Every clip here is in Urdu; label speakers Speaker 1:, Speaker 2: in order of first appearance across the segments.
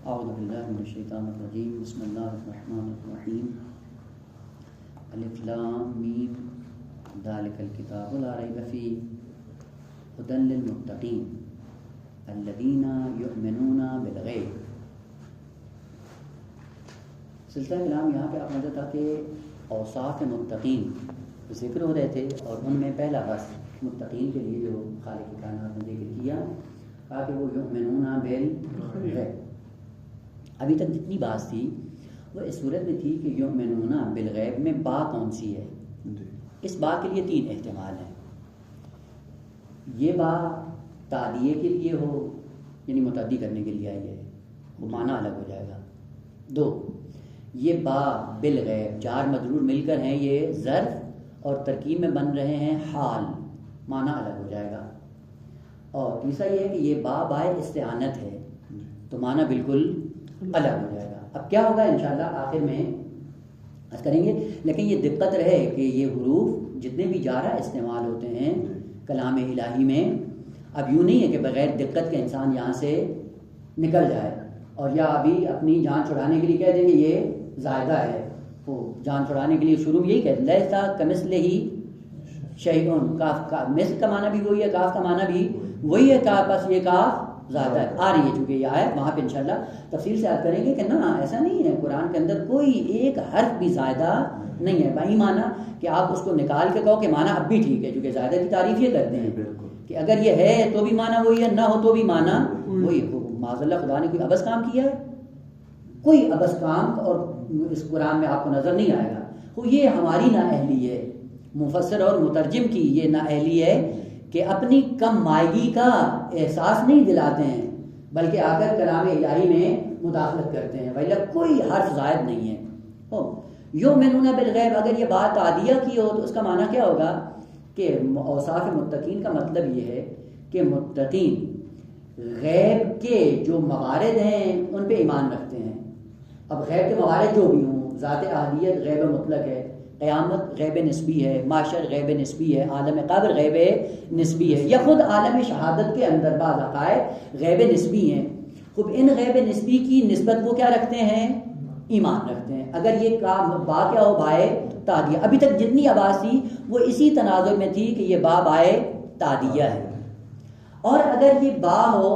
Speaker 1: اعوذ باللہ من الشیطان الرجیم بسم اللہ الرحمن الرحیم الف لام میم ذالک الکتاب لا ریب فیہ ھدی للمتقین الذین یؤمنون بالغیب۔ سلسلہ کلام یہاں پہ آپ نظر تھا کہ اوصاف متقین ذکر ہو رہے تھے، اور ان میں پہلا بس متقین کے لیے جو خالق کائنات نے ذکر کیا کہا کہ وہ یؤمنون بالغیب۔ ابھی تک جتنی بات تھی وہ اس صورت میں تھی کہ یؤمنون بالغیب میں با کون سی ہے؟ اس با کے لیے تین احتمال ہیں۔ یہ با تعدیے کے لیے ہو، یعنی متعدی کرنے کے لیے آئی ہے، وہ معنی الگ ہو جائے گا۔ دو، یہ با بالغیب جار مجرور مل کر ہیں، یہ ظرف اور ترکیب میں بن رہے ہیں حال، معنی الگ ہو جائے گا۔ اور تیسرا یہ ہے کہ یہ با بائے استعانت ہے، تو معنی بالکل الگ ہو جائے گا۔ اب کیا ہوگا انشاءاللہ آخر میں عرض کریں گے، لیکن یہ دقت رہے کہ یہ حروف جتنے بھی جارہ استعمال ہوتے ہیں کلام الہی میں، اب یوں نہیں ہے کہ بغیر دقت کے انسان یہاں سے نکل جائے اور یا ابھی اپنی جان چھڑانے کے لیے کہہ دیں کہ یہ زائدہ ہے، وہ جان چھڑانے کے لیے شروع میں یہی کہتے لیسا کمثلہ شیء، کاف کا مثل کا معنی بھی وہی ہے، کاف کا معنی بھی وہی ہے، کاف بس یہ کاف زیادہ آ رہی ہے چونکہ یہ آیت، وہاں پہ انشاءاللہ تفصیل سے یاد کریں گے کہ نا ایسا نہیں ہے، قرآن کے اندر کوئی ایک حرف بھی زائدہ نہیں ہے۔ بھائی معنی کہ آپ اس کو نکال کے کہو کہ معنی اب بھی ٹھیک ہے، چونکہ زائدہ کی تعریف یہ کرتے ہیں کہ اگر یہ ہے تو بھی معنی وہی ہے، نہ ہو تو بھی معنی وہی ہے۔ معاذ اللہ خدا نے کوئی عبث کام کیا ہے؟ کوئی عبث کام اور اس قرآن میں آپ کو نظر نہیں آئے گا۔ وہ یہ ہماری نااہلی ہے، مفسر اور مترجم کی یہ نااہلی ہے کہ اپنی کم مائگی کا احساس نہیں دلاتے ہیں، بلکہ آ کر کلام الہی میں مداخلت کرتے ہیں، ویلا کوئی حرف زائد نہیں ہے۔ یؤمنون بالغیب، اگر یہ بات تعدیہ کی ہو تو اس کا معنی کیا ہوگا کہ اوصاف متقین کا مطلب یہ ہے کہ متقین غیب کے جو موارد ہیں ان پہ ایمان رکھتے ہیں۔ اب غیب کے موارد جو بھی ہوں، ذات احدیت غیب مطلق ہے، قیامت غیب نسبی ہے، معاشر غیب نسبی ہے، عالم قبر غیب نسبی ہے، یا خود عالم شہادت کے اندر بعض عقائد غیب نسبی ہیں۔ خب ان غیب نسبی کی نسبت وہ کیا رکھتے ہیں؟ ایمان رکھتے ہیں۔ اگر یہ با کیا ہو بائے تعدیہ، ابھی تک جتنی آواز تھی وہ اسی تناظر میں تھی کہ یہ با بائے تعدیہ ہے، اور اگر یہ با ہو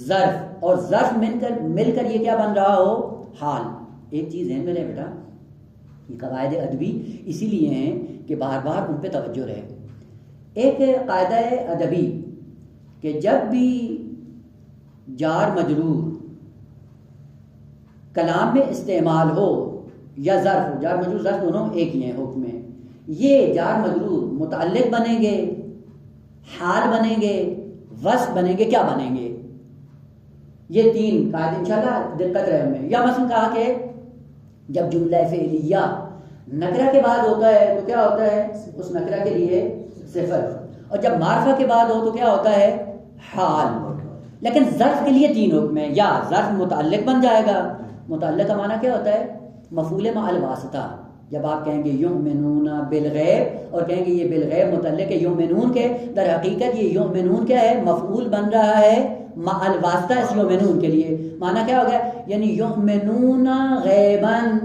Speaker 1: ظرف اور ظرف مل کر یہ کیا بن رہا ہو؟ حال۔ ایک چیز ذہن میں رہے بیٹا، یہ قواعد ادبی اسی لیے ہیں کہ بار بار ان پہ توجہ رہے۔ ایک قاعدہ ادبی کہ جب بھی جار مجرور کلام میں استعمال ہو یا ظرف ہو، جار مجرور ظرف دونوں ایک ہی ہیں حکم میں، یہ جار مجرور متعلق بنیں گے، حال بنیں گے، وصف بنیں گے، کیا بنیں گے؟ یہ تین قاعدے انشاءاللہ دقت رہے ان میں۔ یا مثلا کہا کہ جب جملہ فعلیہ نکرہ کے بعد ہوتا ہے تو کیا ہوتا ہے؟ اس نکرہ کے لیے صفت، اور جب معرفہ کے بعد ہو تو کیا ہوتا ہے؟ حال۔ لیکن ظرف کے لیے تین حکم ہے، یا ظرف متعلق بن جائے گا، متعلق کا معنی کیا ہوتا ہے؟ مفعول مع الواسطہ۔ جب آپ کہیں گے یؤمنون بالغیب اور کہیں گے یہ بالغیب متعلق ہے یؤمنون کے، در حقیقت یہ یؤمنون کیا ہے؟ مفعول بن رہا ہے مع الواسطہ اس یؤمنون کے لیے۔ معنی کیا ہو گیا؟ یعنی یؤمنون غیباً،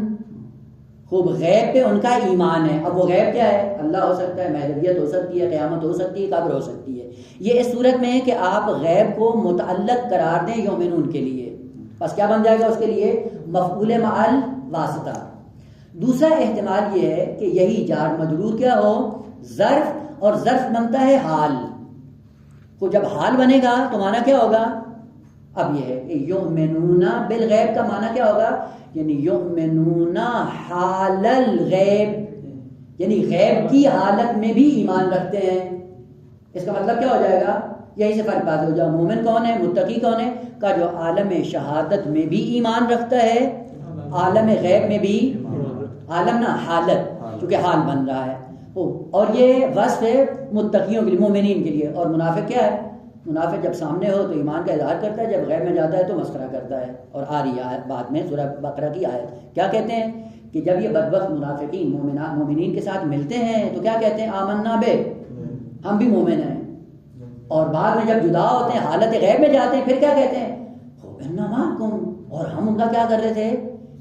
Speaker 1: خوب غیب پہ ان کا ایمان ہے۔ اب وہ غیب کیا ہے؟ اللہ ہو سکتا ہے، مہدویت ہو سکتی ہے، قیامت ہو سکتی ہے، قبر ہو سکتی ہے۔ یہ اس صورت میں ہے کہ آپ غیب کو متعلق قرار دیں یؤمنون کے لیے، بس کیا بن جائے گا اس کے لیے؟ مفعول مع الواسطہ۔ دوسرا احتمال یہ ہے کہ یہی جار مجرور کیا ہو؟ ظرف، اور ظرف بنتا ہے حال۔ تو جب حال بنے گا تو معنی کیا ہوگا؟ اب یہ ہے کہ یؤمنون بالغیب کا معنی کیا ہوگا؟ یعنی یؤمنون حال الغیب، یعنی غیب کی حالت میں بھی ایمان رکھتے ہیں۔ اس کا مطلب کیا ہو جائے گا؟ یہی سے فرق بات ہو جائے، مومن کون ہے، متقی کون ہے؟ کا جو عالم شہادت میں بھی ایمان رکھتا ہے، عالم غیب میں بھی، عالم نہ حالت، کیونکہ حال بن رہا ہے۔ اور یہ وصف ہے متقیوں کے لیے، مومنین کے لیے۔ اور منافق کیا ہے؟ منافق جب سامنے ہو تو ایمان کا اظہار کرتا ہے، جب غیب میں جاتا ہے تو مسخرہ کرتا ہے۔ اور آ رہی ہے بعد میں سورہ بقرہ کی آیت، کیا کہتے ہیں کہ جب یہ بدبخت منافقین مومنین کے ساتھ ملتے ہیں تو کیا کہتے ہیں؟ آمنا بے، ہم بھی مومن ہیں۔ اور بعد میں جب جدا ہوتے ہیں، حالت غیب میں جاتے ہیں، پھر کیا کہتے ہیں؟ انما کم، اور ہم ان کا کیا کر رہے تھے؟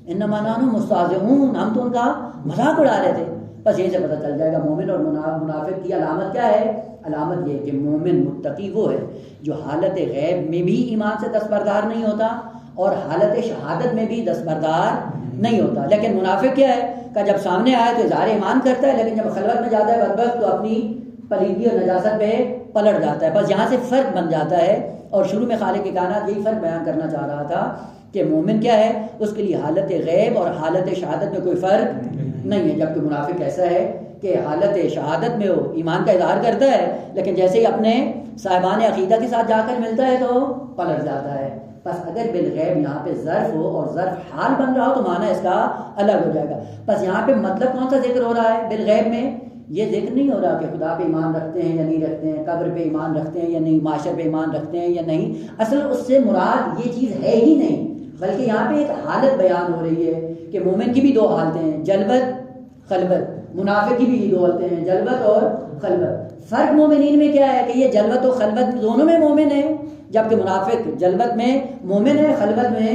Speaker 1: انما نحن مستہزئون، ہم تو ان کا مذاق اڑا رہے تھے. بس یہی سے پتہ چل جائے گا مومن اور منافق کی علامت کیا ہے. علامت یہ کہ مومن متقی وہ ہے جو حالت غیب میں بھی ایمان سے دستبردار نہیں ہوتا اور حالت شہادت میں بھی دستبردار نہیں ہوتا. لیکن منافق کیا ہے کہ جب سامنے آئے تو اظہار ایمان کرتا ہے، لیکن جب خلوت میں جاتا ہے بدبخت تو اپنی پلیدی اور نجاست پہ پلٹ جاتا ہے. بس یہاں سے فرق بن جاتا ہے. اور شروع میں خالق کائنات یہی فرق بیان کرنا چاہ رہا تھا کہ مومن کیا ہے، اس کے لیے حالت غیب اور حالت شہادت میں کوئی فرق نہیں ہے. جبکہ منافق ایسا ہے کہ حالت شہادت میں وہ ایمان کا اظہار کرتا ہے، لیکن جیسے ہی اپنے صاحبان عقیدہ کے ساتھ جا کر ملتا ہے تو پلٹ جاتا ہے. بس اگر بالغیب یہاں پہ ظرف ہو اور ظرف حال بن رہا ہو تو معنی اس کا الگ ہو جائے گا. بس یہاں پہ مطلب کون سا ذکر ہو رہا ہے بالغیب میں؟ یہ ذکر نہیں ہو رہا کہ خدا پہ ایمان رکھتے ہیں یا نہیں رکھتے ہیں، قبر پہ ایمان رکھتے ہیں یا نہیں، معاشر پہ ایمان رکھتے ہیں یا نہیں. اصل اس سے مراد یہ چیز ہے ہی نہیں، بلکہ یہاں پہ ایک حالت بیان ہو رہی ہے کہ مومن کی بھی دو حالتیں ہیں، جلوت خلوت. منافق کی بھی یہ دو حالتیں ہیں، جلوت اور خلوت. فرق مومنین میں کیا ہے کہ یہ جلوت و خلوت دونوں میں مومن ہے، جبکہ منافق جلوت میں مومن ہے، خلوت میں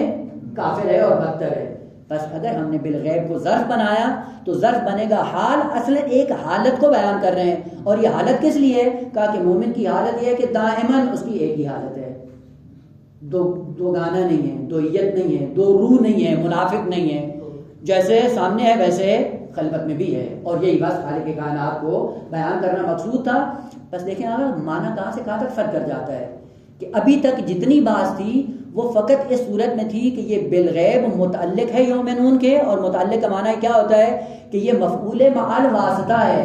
Speaker 1: کافر ہے اور بدتر ہے. بس اگر ہم نے بالغیب کو ظرف بنایا تو ظرف بنے گا حال. اصل ایک حالت کو بیان کر رہے ہیں، اور یہ حالت کس لیے؟ کہا کہ مومن کی حالت یہ ہے کہ دائماً اس کی ایک ہی حالت ہے، دو گانا نہیں ہے، دوئیت نہیں ہے، دو روح نہیں ہے، منافق نہیں ہے. جیسے سامنے ہے ویسے خلوت میں بھی ہے. اور یہی بس خالق کائنات کو بیان کرنا مقصود تھا. بس دیکھیں معنی کہاں سے کہاں تک فرق کر جاتا ہے کہ ابھی تک جتنی بات تھی وہ فقط اس صورت میں تھی کہ یہ بالغیب متعلق ہے یومنون کے، اور متعلق کا معنی کیا ہوتا ہے کہ یہ مفعول مع واسطہ ہے،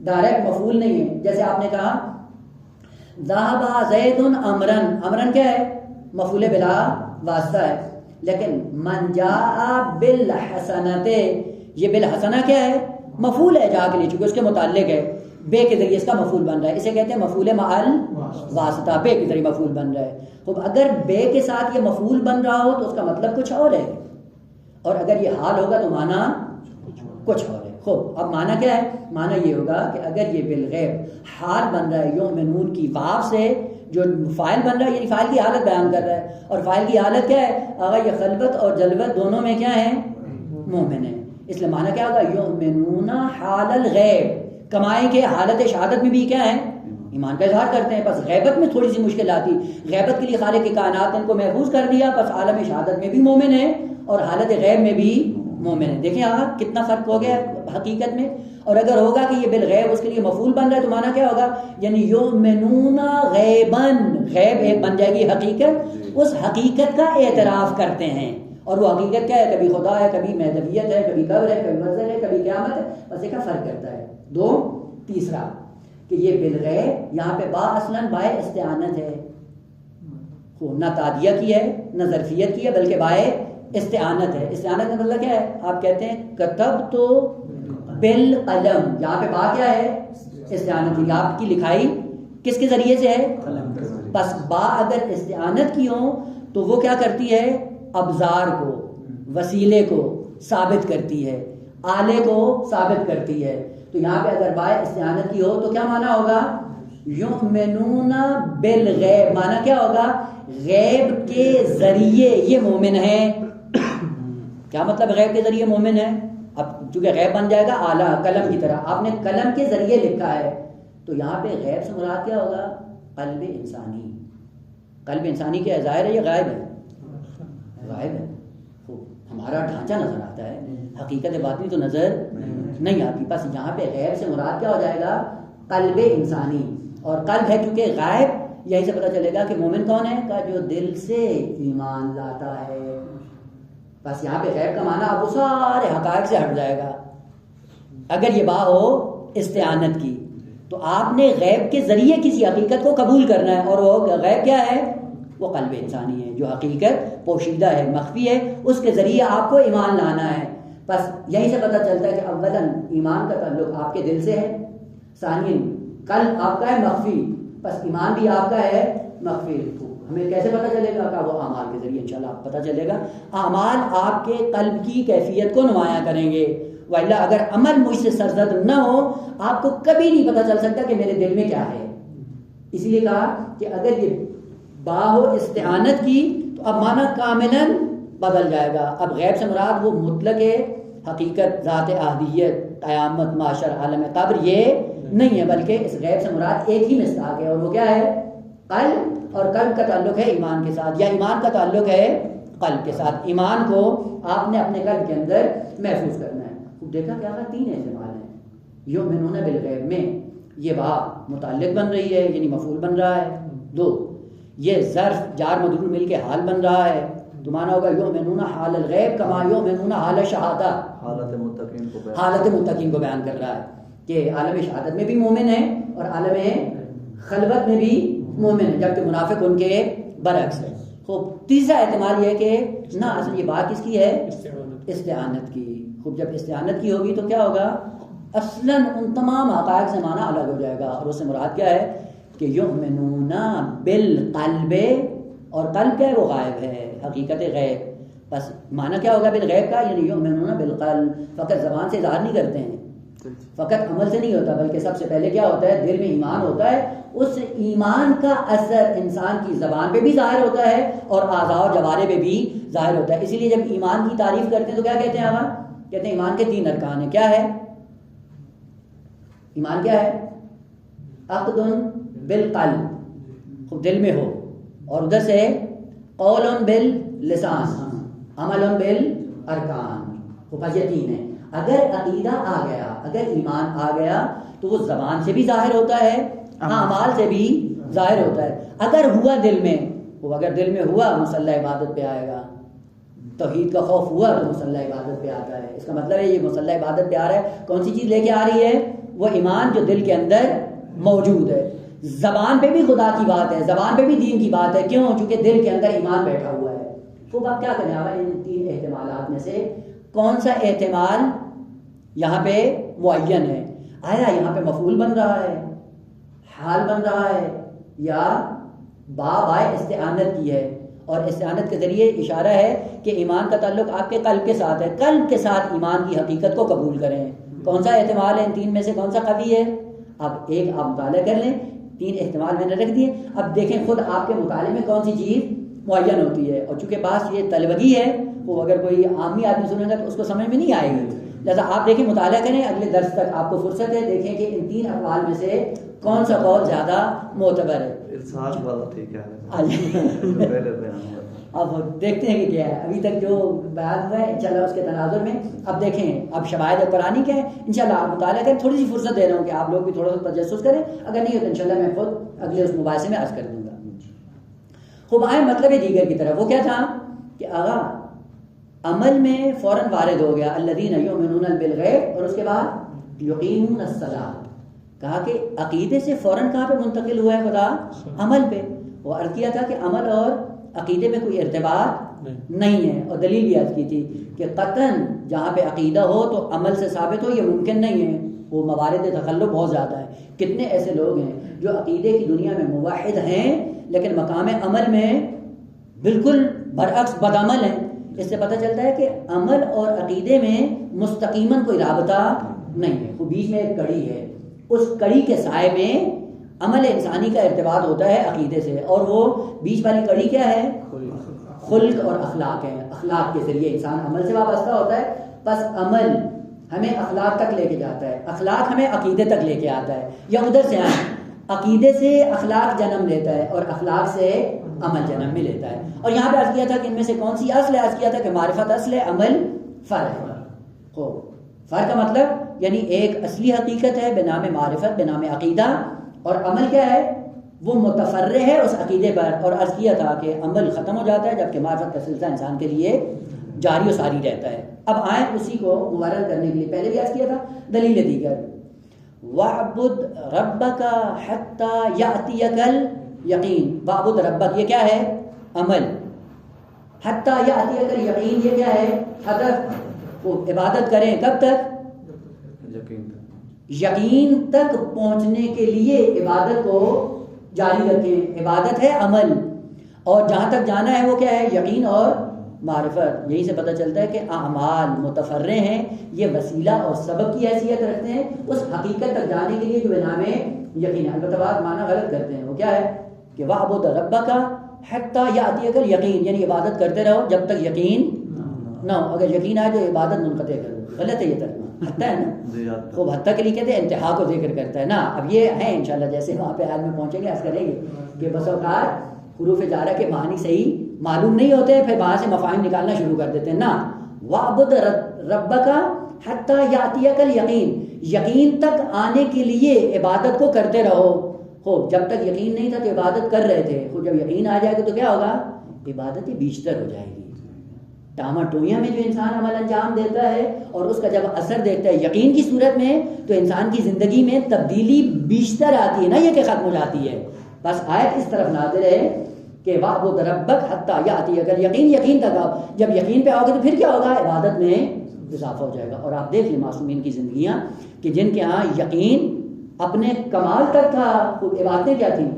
Speaker 1: ڈائریکٹ مفعول نہیں ہے. جیسے آپ نے کہا ذهب زید امرا، امرا کیا ہے؟ مفعول بلا واسطہ ہے. لیکن من جاء بالحسنۃ، یہ بالحسنہ کیا ہے؟ مفعول ہے جا کے لیے، چونکہ اس کے متعلق ہے، بے کے ذریعے اس کا مفعول بن رہا ہے. اسے کہتے ہیں مفعول مع واسطہ، بے کے ذریعے مفعول بن رہا ہے. تو اگر بے کے ساتھ یہ مفعول بن رہا ہو تو اس کا مطلب کچھ اور ہے، اور اگر یہ حال ہوگا تو معنی کچھ اور ہے. خوب اب معنی کیا ہے؟ معنی یہ ہوگا کہ اگر یہ بالغیب حال بن رہا ہے یؤمنون کی واو سے، جو فاعل بن رہا ہے یعنی فاعل کی حالت بیان کر رہا ہے، اور فاعل کی حالت کیا ہے؟ اگر یہ خلوت اور جلوت دونوں میں کیا ہے؟ مومن ہے. اس لیے معنی کیا ہوگا؟ یؤمنون حال الغیب، کمائیں کہ حالت شہادت میں بھی کیا ہے؟ ایمان کا اظہار کرتے ہیں. بس غیبت میں تھوڑی سی مشکل آتی، غیبت کے لیے خالق کی کائنات ان کو محفوظ کر دیا، بس عالم شہادت میں بھی مومن ہے اور حالت غیب میں بھی مومن ہے. دیکھیں آگا کتنا فرق ہو گیا حقیقت میں. اور اگر ہوگا کہ یہ بالغیب اس کے لیے مفعول بن رہا ہے تو معنی کیا ہوگا؟ یعنی یؤمنون غیباً، غیب ایک بن جائے گی حقیقت، اس حقیقت کا اعتراف کرتے ہیں. اور وہ حقیقت کیا ہے؟ کبھی خدا ہے، کبھی مہدویت ہے، کبھی قبر ہے، کبھی منزل ہے، کبھی قیامت ہے. بس ایک فرق کرتا ہے. دو تیسرا کہ یہ بالغیب یہاں پہ با اصلاً بائے استعانت ہے، نہ تادیہ کی ہے نہ ظرفیت کی ہے، بلکہ بائے استعانت ہے. استعانت کا مطلب کیا ہے؟ آپ کہتے ہیں کتب تو بالقلم، یہاں پہ با کیا ہے؟ استعانت ہے. آپ کی لکھائی کس کے ذریعے سے ہے؟ بس با اگر استعانت کی ہو تو وہ کیا کرتی ہے؟ ابزار کو، وسیلے کو ثابت کرتی ہے، آلے کو ثابت کرتی ہے. تو یہاں پہ اگر بائے استعانت کی ہو تو کیا معنی ہوگا؟ یؤمنون بالغیب، معنی کیا ہوگا؟ غیب کے ذریعے یہ مومن ہے. کیا مطلب غیب کے ذریعے مومن ہے؟ اب چونکہ غیب بن جائے گا آلہ قلم کی طرح، آپ نے قلم کے ذریعے لکھا ہے تو یہاں پہ غیب سے مراد کیا ہوگا؟ قلب انسانی. قلب انسانی کیا ہے؟ ظاہر ہے یہ غائب ہے، غائب ہے. ہمارا ڈھانچہ نظر آتا ہے، حقیقت باطنی تو نظر نہیں آتی. بس یہاں پہ غیب سے مراد کیا ہو جائے گا؟ قلب انسانی. اور قلب ہے چونکہ غائب، یہی سے پتہ چلے گا کہ مومن کون ہے؟ کا جو دل سے ایمان لاتا ہے. بس یہاں پہ غیب کا معنی اب وہ سارے حقائق سے ہٹ جائے گا. اگر یہ با ہو استعانت کی تو آپ نے غیب کے ذریعے کسی حقیقت کو قبول کرنا ہے، اور وہ غیب کیا ہے؟ وہ قلب انسانی ہے، جو حقیقت پوشیدہ ہے، مخفی ہے، اس کے ذریعے آپ کو ایمان لانا ہے. بس یہیں سے پتہ چلتا ہے کہ اولاً ایمان کا تعلق آپ کے دل سے ہے، ثانیاً قلب آپ کا ہے مخفی، بس ایمان بھی آپ کا ہے مخفی. ہمیں کیسے پتہ چلے گا؟ کہ وہ اعمال کے ذریعے انشاءاللہ آپ پتہ چلے گا. اعمال آپ کے قلب کی کیفیت کو نمایاں کریں گے، وإلا اگر عمل مجھ سے سرزد نہ ہو آپ کو کبھی نہیں پتہ چل سکتا کہ میرے دل میں کیا ہے. اسی لیے کہا کہ اگر یہ با ہو استعانت کی تو تو اب معنی کاملاً بدل جائے گا. اب غیب سے مراد وہ مطلق حقیقت، ذات احدیت، قیامت، معاشر، عالم قبر یہ نہیں ہے، بلکہ اس غیب سے مراد ایک ہی مصداق ہے، اور وہ کیا ہے؟ قلب. اور قلب کا تعلق ہے ایمان کے ساتھ، یا ایمان کا تعلق ہے قلب کے ساتھ. ایمان کو آپ نے اپنے قلب کے اندر محفوظ کرنا ہے. خوب دیکھا کیا تھا؟ 3 احتمال ہیں یؤمنون بالغیب میں. یہ واو متعلق بن رہی ہے یعنی مفعول بن رہا ہے. 2 یہ ظرف جار مجرور مل کے حال بن رہا ہے، تو مانا ہوگا یؤمنون حال الغیب کما یؤمنون حال شہادہ. حالت متقین کو بیان کر رہا ہے کہ عالم شہادت میں بھی مومن ہیں اور عالم خلوت میں بھی مومن ہیں، جبکہ منافق ان کے برعکس ہے. خوب تیسرا احتمال یہ ہے کہ نہ اصل یہ بات کس کی ہے؟ استعانت کی. خوب جب استعانت کی ہوگی تو کیا ہوگا؟ اصلاً ان تمام حقائق سے معنی الگ ہو جائے گا، اور اس سے مراد کیا ہے کہ یؤمنون بالقلب، اور قلب کیا ہے؟ وہ غائب ہے، حقیقت غیب. بس معنی کیا ہوگا بالغیب کا؟ یعنی یؤمنون بالقلب. فقط زبان سے اظہار نہیں کرتے ہیں، فقط عمل سے نہیں ہوتا، بلکہ سب سے پہلے کیا ہوتا ہے؟ دل میں ایمان ہوتا ہے. اس ایمان کا اثر انسان کی زبان پہ بھی ظاہر ہوتا ہے اور اعضاء و جوارح پہ بھی ظاہر ہوتا ہے. اسی لیے جب ایمان کی تعریف کرتے ہیں تو کیا کہتے ہیں؟ ہم کہتے ہیں ایمان کے 3 ارکان ہیں. کیا ہے ایمان؟ کیا ہے؟ عقد بالقلب، خود دل میں ہو، اور ادھر سے قول باللسان، عمل بالارکان. بس یہ 3 ہیں. اگر عقیدہ آ گیا، اگر ایمان آ گیا تو وہ زبان سے بھی ظاہر ہوتا ہے، اعمال سے بھی ظاہر ہوتا ہے. اگر ہوا دل میں، وہ اگر دل میں ہوا مصلی عبادت پہ آئے گا. توحید کا خوف ہوا تو مصلی عبادت پہ آتا ہے. اس کا مطلب ہے یہ مصلی عبادت پہ آ رہا ہے، کون سی چیز لے کے آ رہی ہے؟ وہ ایمان جو دل کے اندر موجود ہے. زبان پہ بھی خدا کی بات ہے، زبان پہ بھی دین کی بات ہے. کیوں؟ چونکہ دل کے اندر ایمان بیٹھا ہوا ہے. تو اب کیا کریں؟ ان 3 احتمالات میں سے کون سا احتمال یہاں پہ معین ہے؟ آیا یہاں پہ مفعول بن رہا ہے، حال بن رہا ہے، یا بائے استعانت کی ہے؟ اور استعانت کے ذریعے اشارہ ہے کہ ایمان کا تعلق آپ کے قلب کے ساتھ ہے. قلب کے ساتھ ایمان کی حقیقت کو قبول کریں. کون سا احتمال ہے ان 3 میں سے؟ کون سا قوی ہے؟ اب ایک آپ مطالعہ کر لیں. 3 احتمال میں نے رکھ دیے. اب دیکھیں خود آپ کے مطالعے میں کون سی چیز معین ہوتی ہے. اور چونکہ بات یہ طلبگی ہے، وہ اگر کوئی عامی آدمی سنے گا تو اس کو سمجھ میں نہیں آئے گی. لہٰذا آپ دیکھیں، مطالعہ کریں، اگلے درس تک آپ کو فرصت ہے. دیکھیں کہ ان 3 اقوال میں سے کون سا قول زیادہ معتبر ہے. اب دیکھتے ہیں کہ کیا ہے. ابھی تک جو بیان ہوا ہے انشاءاللہ اس کے تناظر میں اب دیکھیں. اب شواہد قرآنی کے ہیں، انشاءاللہ آپ مطالعہ کریں. تھوڑی سی فرصت دے رہا ہوں کہ آپ لوگ بھی تھوڑا سا تجسس کریں. اگر نہیں ہو تو انشاءاللہ میں خود اگلے اس مباحثے میں عرض کر دوں گا. خوب آئے مطلب دیگر کی طرف. وہ کیا تھا کہ آغا عمل میں فوراً وارد ہو گیا الذین یؤمنون بالغیب، اور اس کے بعد یقیمون الصلاۃ. کہا کہ عقیدے سے فوراً کہاں پہ منتقل ہوا ہے خدا؟ عمل پہ. وہ عرض کیا تھا کہ عمل اور عقیدے میں کوئی ارتباط نہیں ہے، اور دلیل بھی عرض کی تھی کہ قطعاً جہاں پہ عقیدہ ہو تو عمل سے ثابت ہو یہ ممکن نہیں ہے. وہ موارد تخلف بہت زیادہ ہے. کتنے ایسے لوگ ہیں جو عقیدے کی دنیا میں موحد ہیں لیکن مقام عمل میں بالکل برعکس بدعمل ہیں. اس سے پتہ چلتا ہے کہ عمل اور عقیدے میں مستقیماً کوئی رابطہ نہیں ہے. وہ بیچ میں ایک کڑی ہے، اس کڑی کے سائے میں عمل انسانی کا ارتباط ہوتا ہے عقیدے سے. اور وہ بیچ والی کڑی کیا ہے؟ خلق اور اخلاق ہے. اخلاق کے ذریعے انسان عمل سے وابستہ ہوتا ہے. بس عمل ہمیں اخلاق تک لے کے جاتا ہے، اخلاق ہمیں عقیدے تک لے کے آتا ہے، یا ادھر سے آئیں عقیدے سے اخلاق جنم لیتا ہے اور اخلاق سے عمل جنم میں لیتا ہے. اور یہاں پہ عرض کیا تھا کہ ان میں سے کون سی اصل ہے؟ عرض کیا تھا کہ معرفت اصل ہے، عمل فرع ہے. فرع کا مطلب یعنی ایک اصلی حقیقت ہے بنام معرفت، بنام عقیدہ، اور عمل کیا ہے؟ وہ متفرع ہے اس عقیدے پر. اور عرض کیا تھا کہ عمل ختم ہو جاتا ہے جبکہ معرفت کا سلسلہ انسان کے لیے جاری و ساری رہتا ہے. اب آئیں اسی کو مبرر کرنے کے لیے پہلے بھی عرض کیا تھا دلیل دیگر. وَاعْبُدْ رَبَّكَ حَتَّى يَأْتِيَكَ الْيَقِينُ. وَاعْبُدْ رَبَّكَ یہ کیا ہے؟ عمل. حَتَّى يَأْتِيَكَ الْيَقِينُ یہ کیا ہے؟ ہدف. وہ عبادت کریں کب تک؟ یقین تک پہنچنے کے لیے عبادت کو جاری رکھیں. عبادت ہے عمل، اور جہاں تک جانا ہے وہ کیا ہے؟ یقین اور معرفت. یہی سے پتہ چلتا ہے کہ اعمال متفرع ہیں، یہ وسیلہ اور سبب کی حیثیت رکھتے ہیں اس حقیقت تک جانے کے لیے جو بنام یقین ہے. البتہ بعض معنی غلط کرتے ہیں. وہ کیا ہے کہ وَاعْبُدْ رَبَّكَ حتی یأتیک الیقین، یعنی عبادت کرتے رہو جب تک یقین نہ ہو، اگر یقین آئے تو عبادت منقطع کر دو. غلط ہے یہ ترجمہ، حتی ہے نا، خوب حتی کے لیے کہتے ہیں انتہا کو ذکر کرتا ہے نا. اب یہ ہے انشاءاللہ جیسے وہاں پہ حال میں پہنچیں گے عرض کریں گے کہ بس اوقات حروف جارہ کے معنی صحیح معلوم نہیں ہوتے، پھر وہاں سے مفاہیم نکالنا شروع کر دیتے ہیں نا. وَعْبُدْ رَبَّكَ حَتَّى يَأْتِيَكَ الْيَقِينُ، یقین تک آنے کے لیے عبادت کو کرتے رہو. خوب جب تک یقین نہیں تھا تو عبادت کر رہے تھے، خوب جب یقین آ جائے گا تو کیا ہوگا؟ عبادت بیشتر ہو جائے گی. ٹاما ٹوئیاں میں جو انسان عمل انجام دیتا ہے اور اس کا جب اثر دیکھتا ہے یقین کی صورت میں، تو انسان کی زندگی میں تبدیلی بیشتر آتی ہے نا، یہ کہ ختم ہو جاتی ہے. بس آیت اس طرف نازل ہے کہ وَعْبُدْ رَبَّكَ حَتَّى يَأْتِيَكَ الْيَقِينُ، یقین تک آؤ. جب یقین پہ آؤ گے تو پھر کیا ہوگا؟ عبادت میں اضافہ ہو جائے گا. اور آپ دیکھ لیں معصومین کی زندگیاں کہ جن کے ہاں یقین اپنے کمال تک تھا، عبادتیں کیا تھیں؟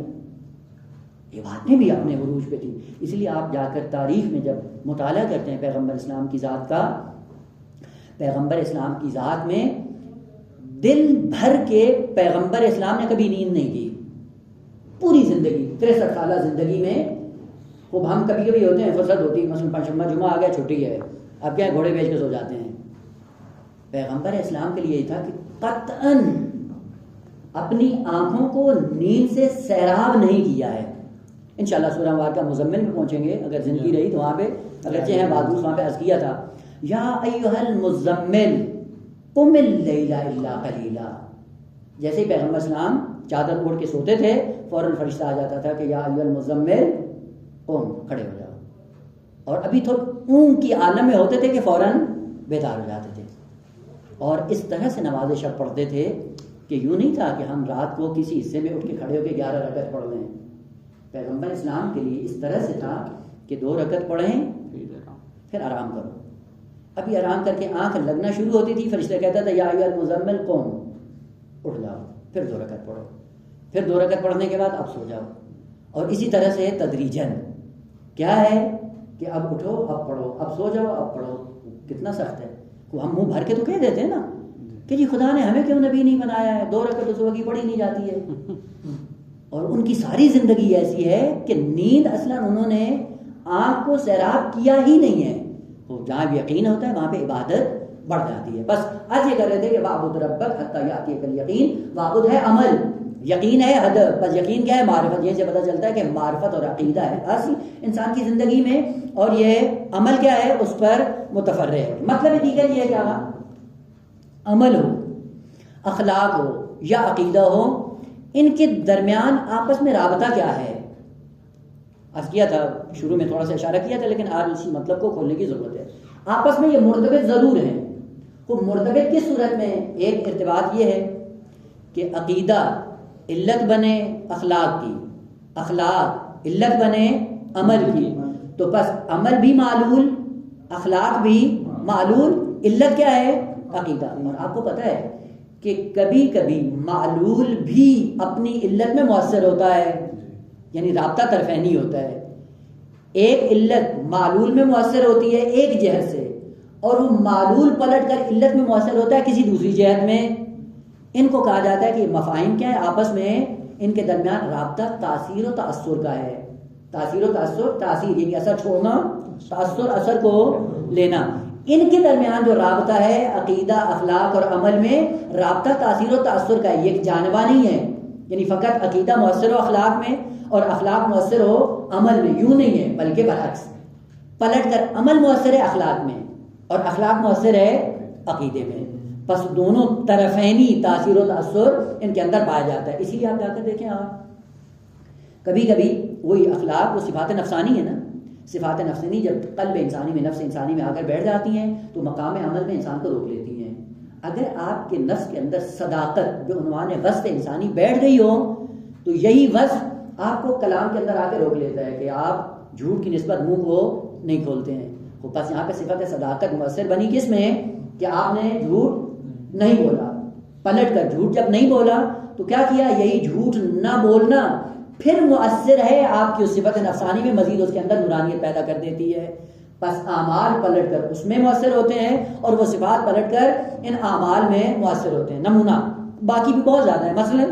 Speaker 1: عبادتیں بھی اپنے عروج پہ تھیں. اس لیے آپ جا کر تاریخ میں جب مطالعہ کرتے ہیں پیغمبر اسلام کی ذات کا، پیغمبر اسلام کی ذات میں دل بھر کے پیغمبر اسلام نے کبھی نیند نہیں کی. پوری زندگی 63 سالہ زندگی میں خوب ہم کبھی کبھی ہوتے ہیں فرصت ہوتی ہے، مثلا پنجشنبہ جمعہ آ گیا چھٹی ہے، اب کیا گھوڑے بیچ کے سو جاتے ہیں. پیغمبر اسلام کے لیے یہ تھا کہ قطعاً اپنی آنکھوں کو نیند سے سیراب نہیں کیا ہے. انشاءاللہ سورہ مبارکہ مزمل میں پہنچیں گے اگر زندگی رہی تو، وہاں پہ اگرچہ ہیں بادوس وہاں پہ عرض کیا تھا یا ایھا المزمل قم اللیل الا قلیلا. جیسے ہی پیغمبر اسلام چادر اوڑھ کے سوتے تھے فوراً فرشتہ آ جاتا تھا کہ یا ایھا المزمل قم، کھڑے ہو جاؤ. اور ابھی تو اونگ کی عالم میں ہوتے تھے کہ فوراً بیدار ہو جاتے تھے. اور اس طرح سے نماز شب پڑھتے تھے کہ یوں نہیں تھا کہ ہم رات کو کسی حصے میں اٹھ کے کھڑے ہو کے 11 رکعت پڑھ لیں. پیغمبر اسلام کے لیے اس طرح سے تھا کہ 2 رکعت پڑھیں پھر آرام کرو. ابھی آرام کر کے آنکھ لگنا شروع ہوتی تھی، فرشتہ کہتا تھا یا ایھا المزمل قم، اٹھ جاؤ، پھر 2 رکعت پڑھو، پھر 2 رکعت پڑھنے کے بعد اب سو جاؤ. اور اسی طرح سے تدریجاً کیا ہے کہ اب اٹھو اب پڑھو، اب سو جاؤ اب پڑھو. کتنا سخت ہے. ہم منہ بھر کے تو کہہ دیتے ہیں نا کہ جی خدا نے ہمیں کیوں نبی نہیں بنایا ہے، 2 رکعت صبح کی پڑھی نہیں جاتی ہے. اور ان کی ساری زندگی ایسی ہے کہ نیند اصلا انہوں نے آنکھ کو سیراب کیا ہی نہیں ہے. جہاں بھی یقین ہوتا ہے وہاں پہ عبادت بڑھ جاتی ہے. بس آج یہ کر رہے تھے کہ وَاعْبُدْ رَبَّكَ حَتَّى يَأْتِيَكَ الْيَقِينُ. وَاعْبُدْ ہے عمل، یقین ہے ہدف. بس یقین کیا ہے؟ معرفت. یہ سے پتہ چلتا ہے کہ معرفت اور عقیدہ ہے اصل انسان کی زندگی میں، اور یہ عمل کیا ہے اس پر متفرع ہے. مطلب دیگر یہ ہے کہ عمل ہو، اخلاق ہو یا عقیدہ ہو، ان کے درمیان آپس میں رابطہ کیا ہے؟ عرض کیا تھا شروع میں تھوڑا سا اشارہ کیا تھا لیکن آج اسی مطلب کو کھولنے کی ضرورت ہے. آپس میں یہ مرتبط ضرور ہیں. وہ مرتبط کس صورت میں؟ ایک ارتباط یہ ہے کہ عقیدہ علت بنے اخلاق کی، اخلاق علت بنے عمل کی. تو بس عمل بھی معلول، اخلاق بھی معلول، علت کیا ہے؟ عقیدہ. اور آپ کو پتہ ہے کہ کبھی کبھی معلول بھی اپنی علت میں مؤثر ہوتا ہے، یعنی رابطہ طرفینی ہوتا ہے. ایک علت معلول میں مؤثر ہوتی ہے ایک جہت سے، اور وہ معلول پلٹ کر علت میں مؤثر ہوتا ہے کسی دوسری جہت میں. ان کو کہا جاتا ہے کہ مفاہیم کیا ہے آپس میں، ان کے درمیان رابطہ تاثیر و تاثر کا ہے. تاثیر و تاثر، تاثیر یعنی اثر چھوڑنا، تاثر اثر کو لینا. ان کے درمیان جو رابطہ ہے عقیدہ اخلاق اور عمل میں، رابطہ تاثیر و تاثر کا ہے. یہ ایک جانبہ نہیں ہے، یعنی فقط عقیدہ مؤثر ہو اخلاق میں اور اخلاق مؤثر ہو عمل میں، یوں نہیں ہے، بلکہ برعکس پلٹ کر عمل مؤثر ہے اخلاق میں اور اخلاق مؤثر ہے عقیدے میں. بس دونوں طرفینی تاثیر و تاثر ان کے اندر پایا جاتا ہے. اسی لیے آپ جا کر دیکھیں، آپ کبھی کبھی وہی اخلاق وہ صفات نفسانی ہے نا، صفات نفسانی جب قلب انسانی میں، نفس انسانی میں آ کر بیٹھ جاتی ہیں تو مقام عمل میں انسان کو روک لیتی ہیں. اگر آپ کے نفس کے اندر صداقت جو عنوان وصف انسانی بیٹھ گئی ہو تو یہی وصف آپ کو کلام کے اندر آ کے روک لیتا ہے کہ آپ جھوٹ کی نسبت منہ کو نہیں کھولتے ہیں. بس یہاں پہ صفت صداقت مؤثر بنی کس میں کہ آپ نے جھوٹ نہیں بولا، پلٹ کر جھوٹ جب نہیں بولا تو کیا کیا؟ یہی جھوٹ نہ بولنا پھر مؤثر ہے آپ کی اس صفت نفسانی میں، مزید اس کے اندر نورانیت پیدا کر دیتی ہے. بس اعمال پلٹ کر اس میں مؤثر ہوتے ہیں اور وہ صفات پلٹ کر ان اعمال میں مؤثر ہوتے ہیں. نمونہ باقی بھی بہت زیادہ ہے. مثلا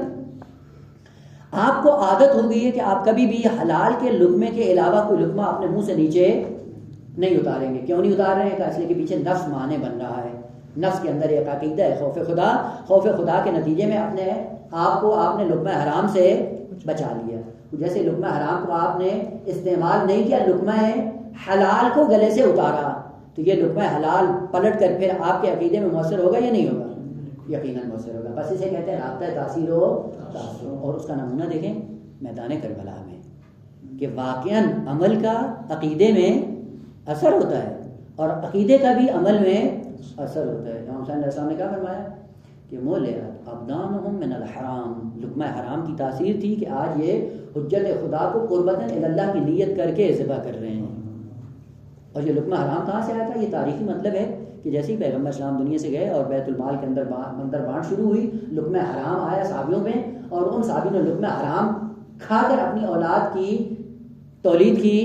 Speaker 1: آپ کو عادت ہو گئی ہے کہ آپ کبھی بھی حلال کے لقمے کے علاوہ کوئی لقمہ اپنے منہ سے نیچے نہیں اتاریں گے. کیوں نہیں اتار رہے ہیں؟ اس لیے کہ پیچھے نفس مانے بن رہا ہے. نفس کے اندر ایک عقیدہ ہے خوف خدا کے نتیجے میں اپنے آپ کو آپ نے لقمہ حرام سے بچا لیا. جیسے لقمہ حرام کو آپ نے استعمال نہیں کیا، لقمہ حلال کو گلے سے اتارا، تو یہ لقمہ حلال پلٹ کر پھر آپ کے عقیدے میں مؤثر ہوگا یا نہیں ہوگا؟ یقیناً مؤثر ہوگا. بس اسے کہتے ہیں رابطہ تاثیر و تاثر. اور اس کا نمونہ دیکھیں میدان کربلا میں کہ واقعاً عمل کا عقیدے میں اثر ہوتا ہے اور عقیدے کا بھی عمل میں اثر ہوتا ہے. امام حسین علیہ السلام نے کیا فرمایا کہ مولعت ابدانہم من الحرام، لقمہ حرام کی تاثیر تھی کہ آج یہ حجت خدا کو قربتاً الی اللہ کی نیت کر کے ذبح کر رہے ہیں. اور یہ لقمہ حرام کہاں سے آیا تھا؟ یہ تاریخی مطلب ہے کہ جیسے ہی پیغمبر اسلام دنیا سے گئے اور بیت المال کے اندر بانٹ شروع ہوئی، لقمہ حرام آیا صحابیوں میں، اور ان صحابیوں نے لقمہ حرام کھا کر اپنی اولاد کی تولید کی،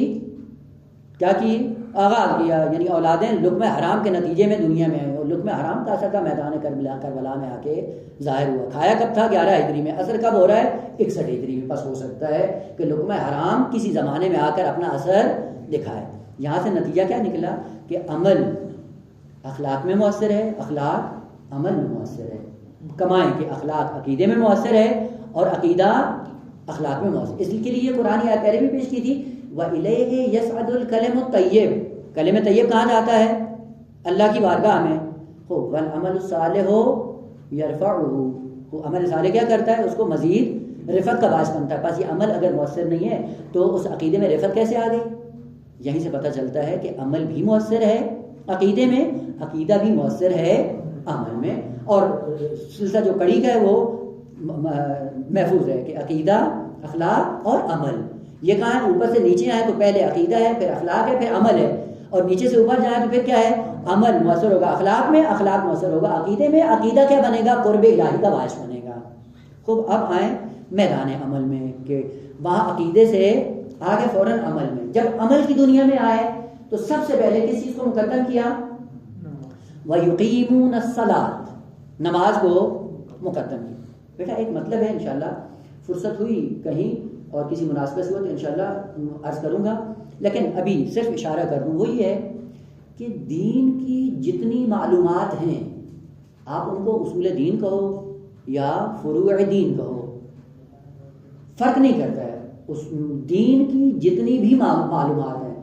Speaker 1: کیا کی؟ آغاز کیا. یعنی اولادیں لقمہ حرام کے نتیجے میں دنیا میں آئیں. اور لقمہ حرام کا اثر کا میدان کربلا میں آ کے ظاہر ہوا. کھایا کب تھا؟ 11 ہجری میں. اثر کب ہو رہا ہے؟ 61 ہجری میں. بس ہو سکتا ہے کہ لقمہ حرام کسی زمانے میں آ کر اپنا اثر دکھائے. یہاں سے نتیجہ کیا نکلا کہ عمل اخلاق میں مؤثر ہے، اخلاق عمل میں مؤثر ہے. کمائیں کہ اخلاق عقیدے میں مؤثر ہے اور عقیدہ اخلاق میں مؤثر. اس کے لیے قرآن آیت پہلے بھی پیش کی تھی، وَإِلَيْهِ يَصْعَدُ الْكَلِمُ الطَّيِّبُ. کلمہ طیب کہاں جاتا ہے؟ اللہ کی بارگاہ میں. وَالْعَمَلُ الصَّالِحُ يَرْفَعُهُ. وہ عمل صالح کیا کرتا ہے؟ اس کو مزید رفعت کا باعث بنتا ہے. بس یہ عمل اگر مؤثر نہیں ہے تو اس عقیدے میں رفعت کیسے آ گئی؟ یہیں سے پتہ چلتا ہے کہ عمل بھی مؤثر ہے عقیدے میں، عقیدہ بھی مؤثر ہے عمل میں. اور سلسلہ جو کڑی کا ہے وہ محفوظ ہے کہ عقیدہ، اخلاق اور عمل. یہ کہاں ہے؟ اوپر سے نیچے آئے تو پہلے عقیدہ ہے، پھر اخلاق ہے، پھر عمل ہے. اور نیچے سے اوپر جائیں تو پھر کیا ہے؟ عمل مؤثر ہوگا اخلاق میں، اخلاق مؤثر ہوگا عقیدے میں. عقیدہ کیا بنے گا؟ قرب الہی کا باعث بنے گا. خوب اب آئیں میدان عمل میں کہ وہاں عقیدے سے آگے فوراً عمل میں. جب عمل کی دنیا میں آئے تو سب سے پہلے کس چیز کو مقدم کیا؟ وَيُقِيمُونَ الصَّلَاةَ. نماز کو مقدم کیا. بیٹا ایک مطلب ہے، انشاءاللہ فرصت ہوئی کہیں اور کسی مناسبت سے ہو تو انشاءاللہ عرض کروں گا، لیکن ابھی صرف اشارہ کر دوں. وہ یہ ہے کہ دین کی جتنی معلومات ہیں، آپ ان کو اصول دین کہو یا فروع دین کہو، فرق نہیں کرتا ہے. اس دین کی جتنی بھی معلومات ہیں،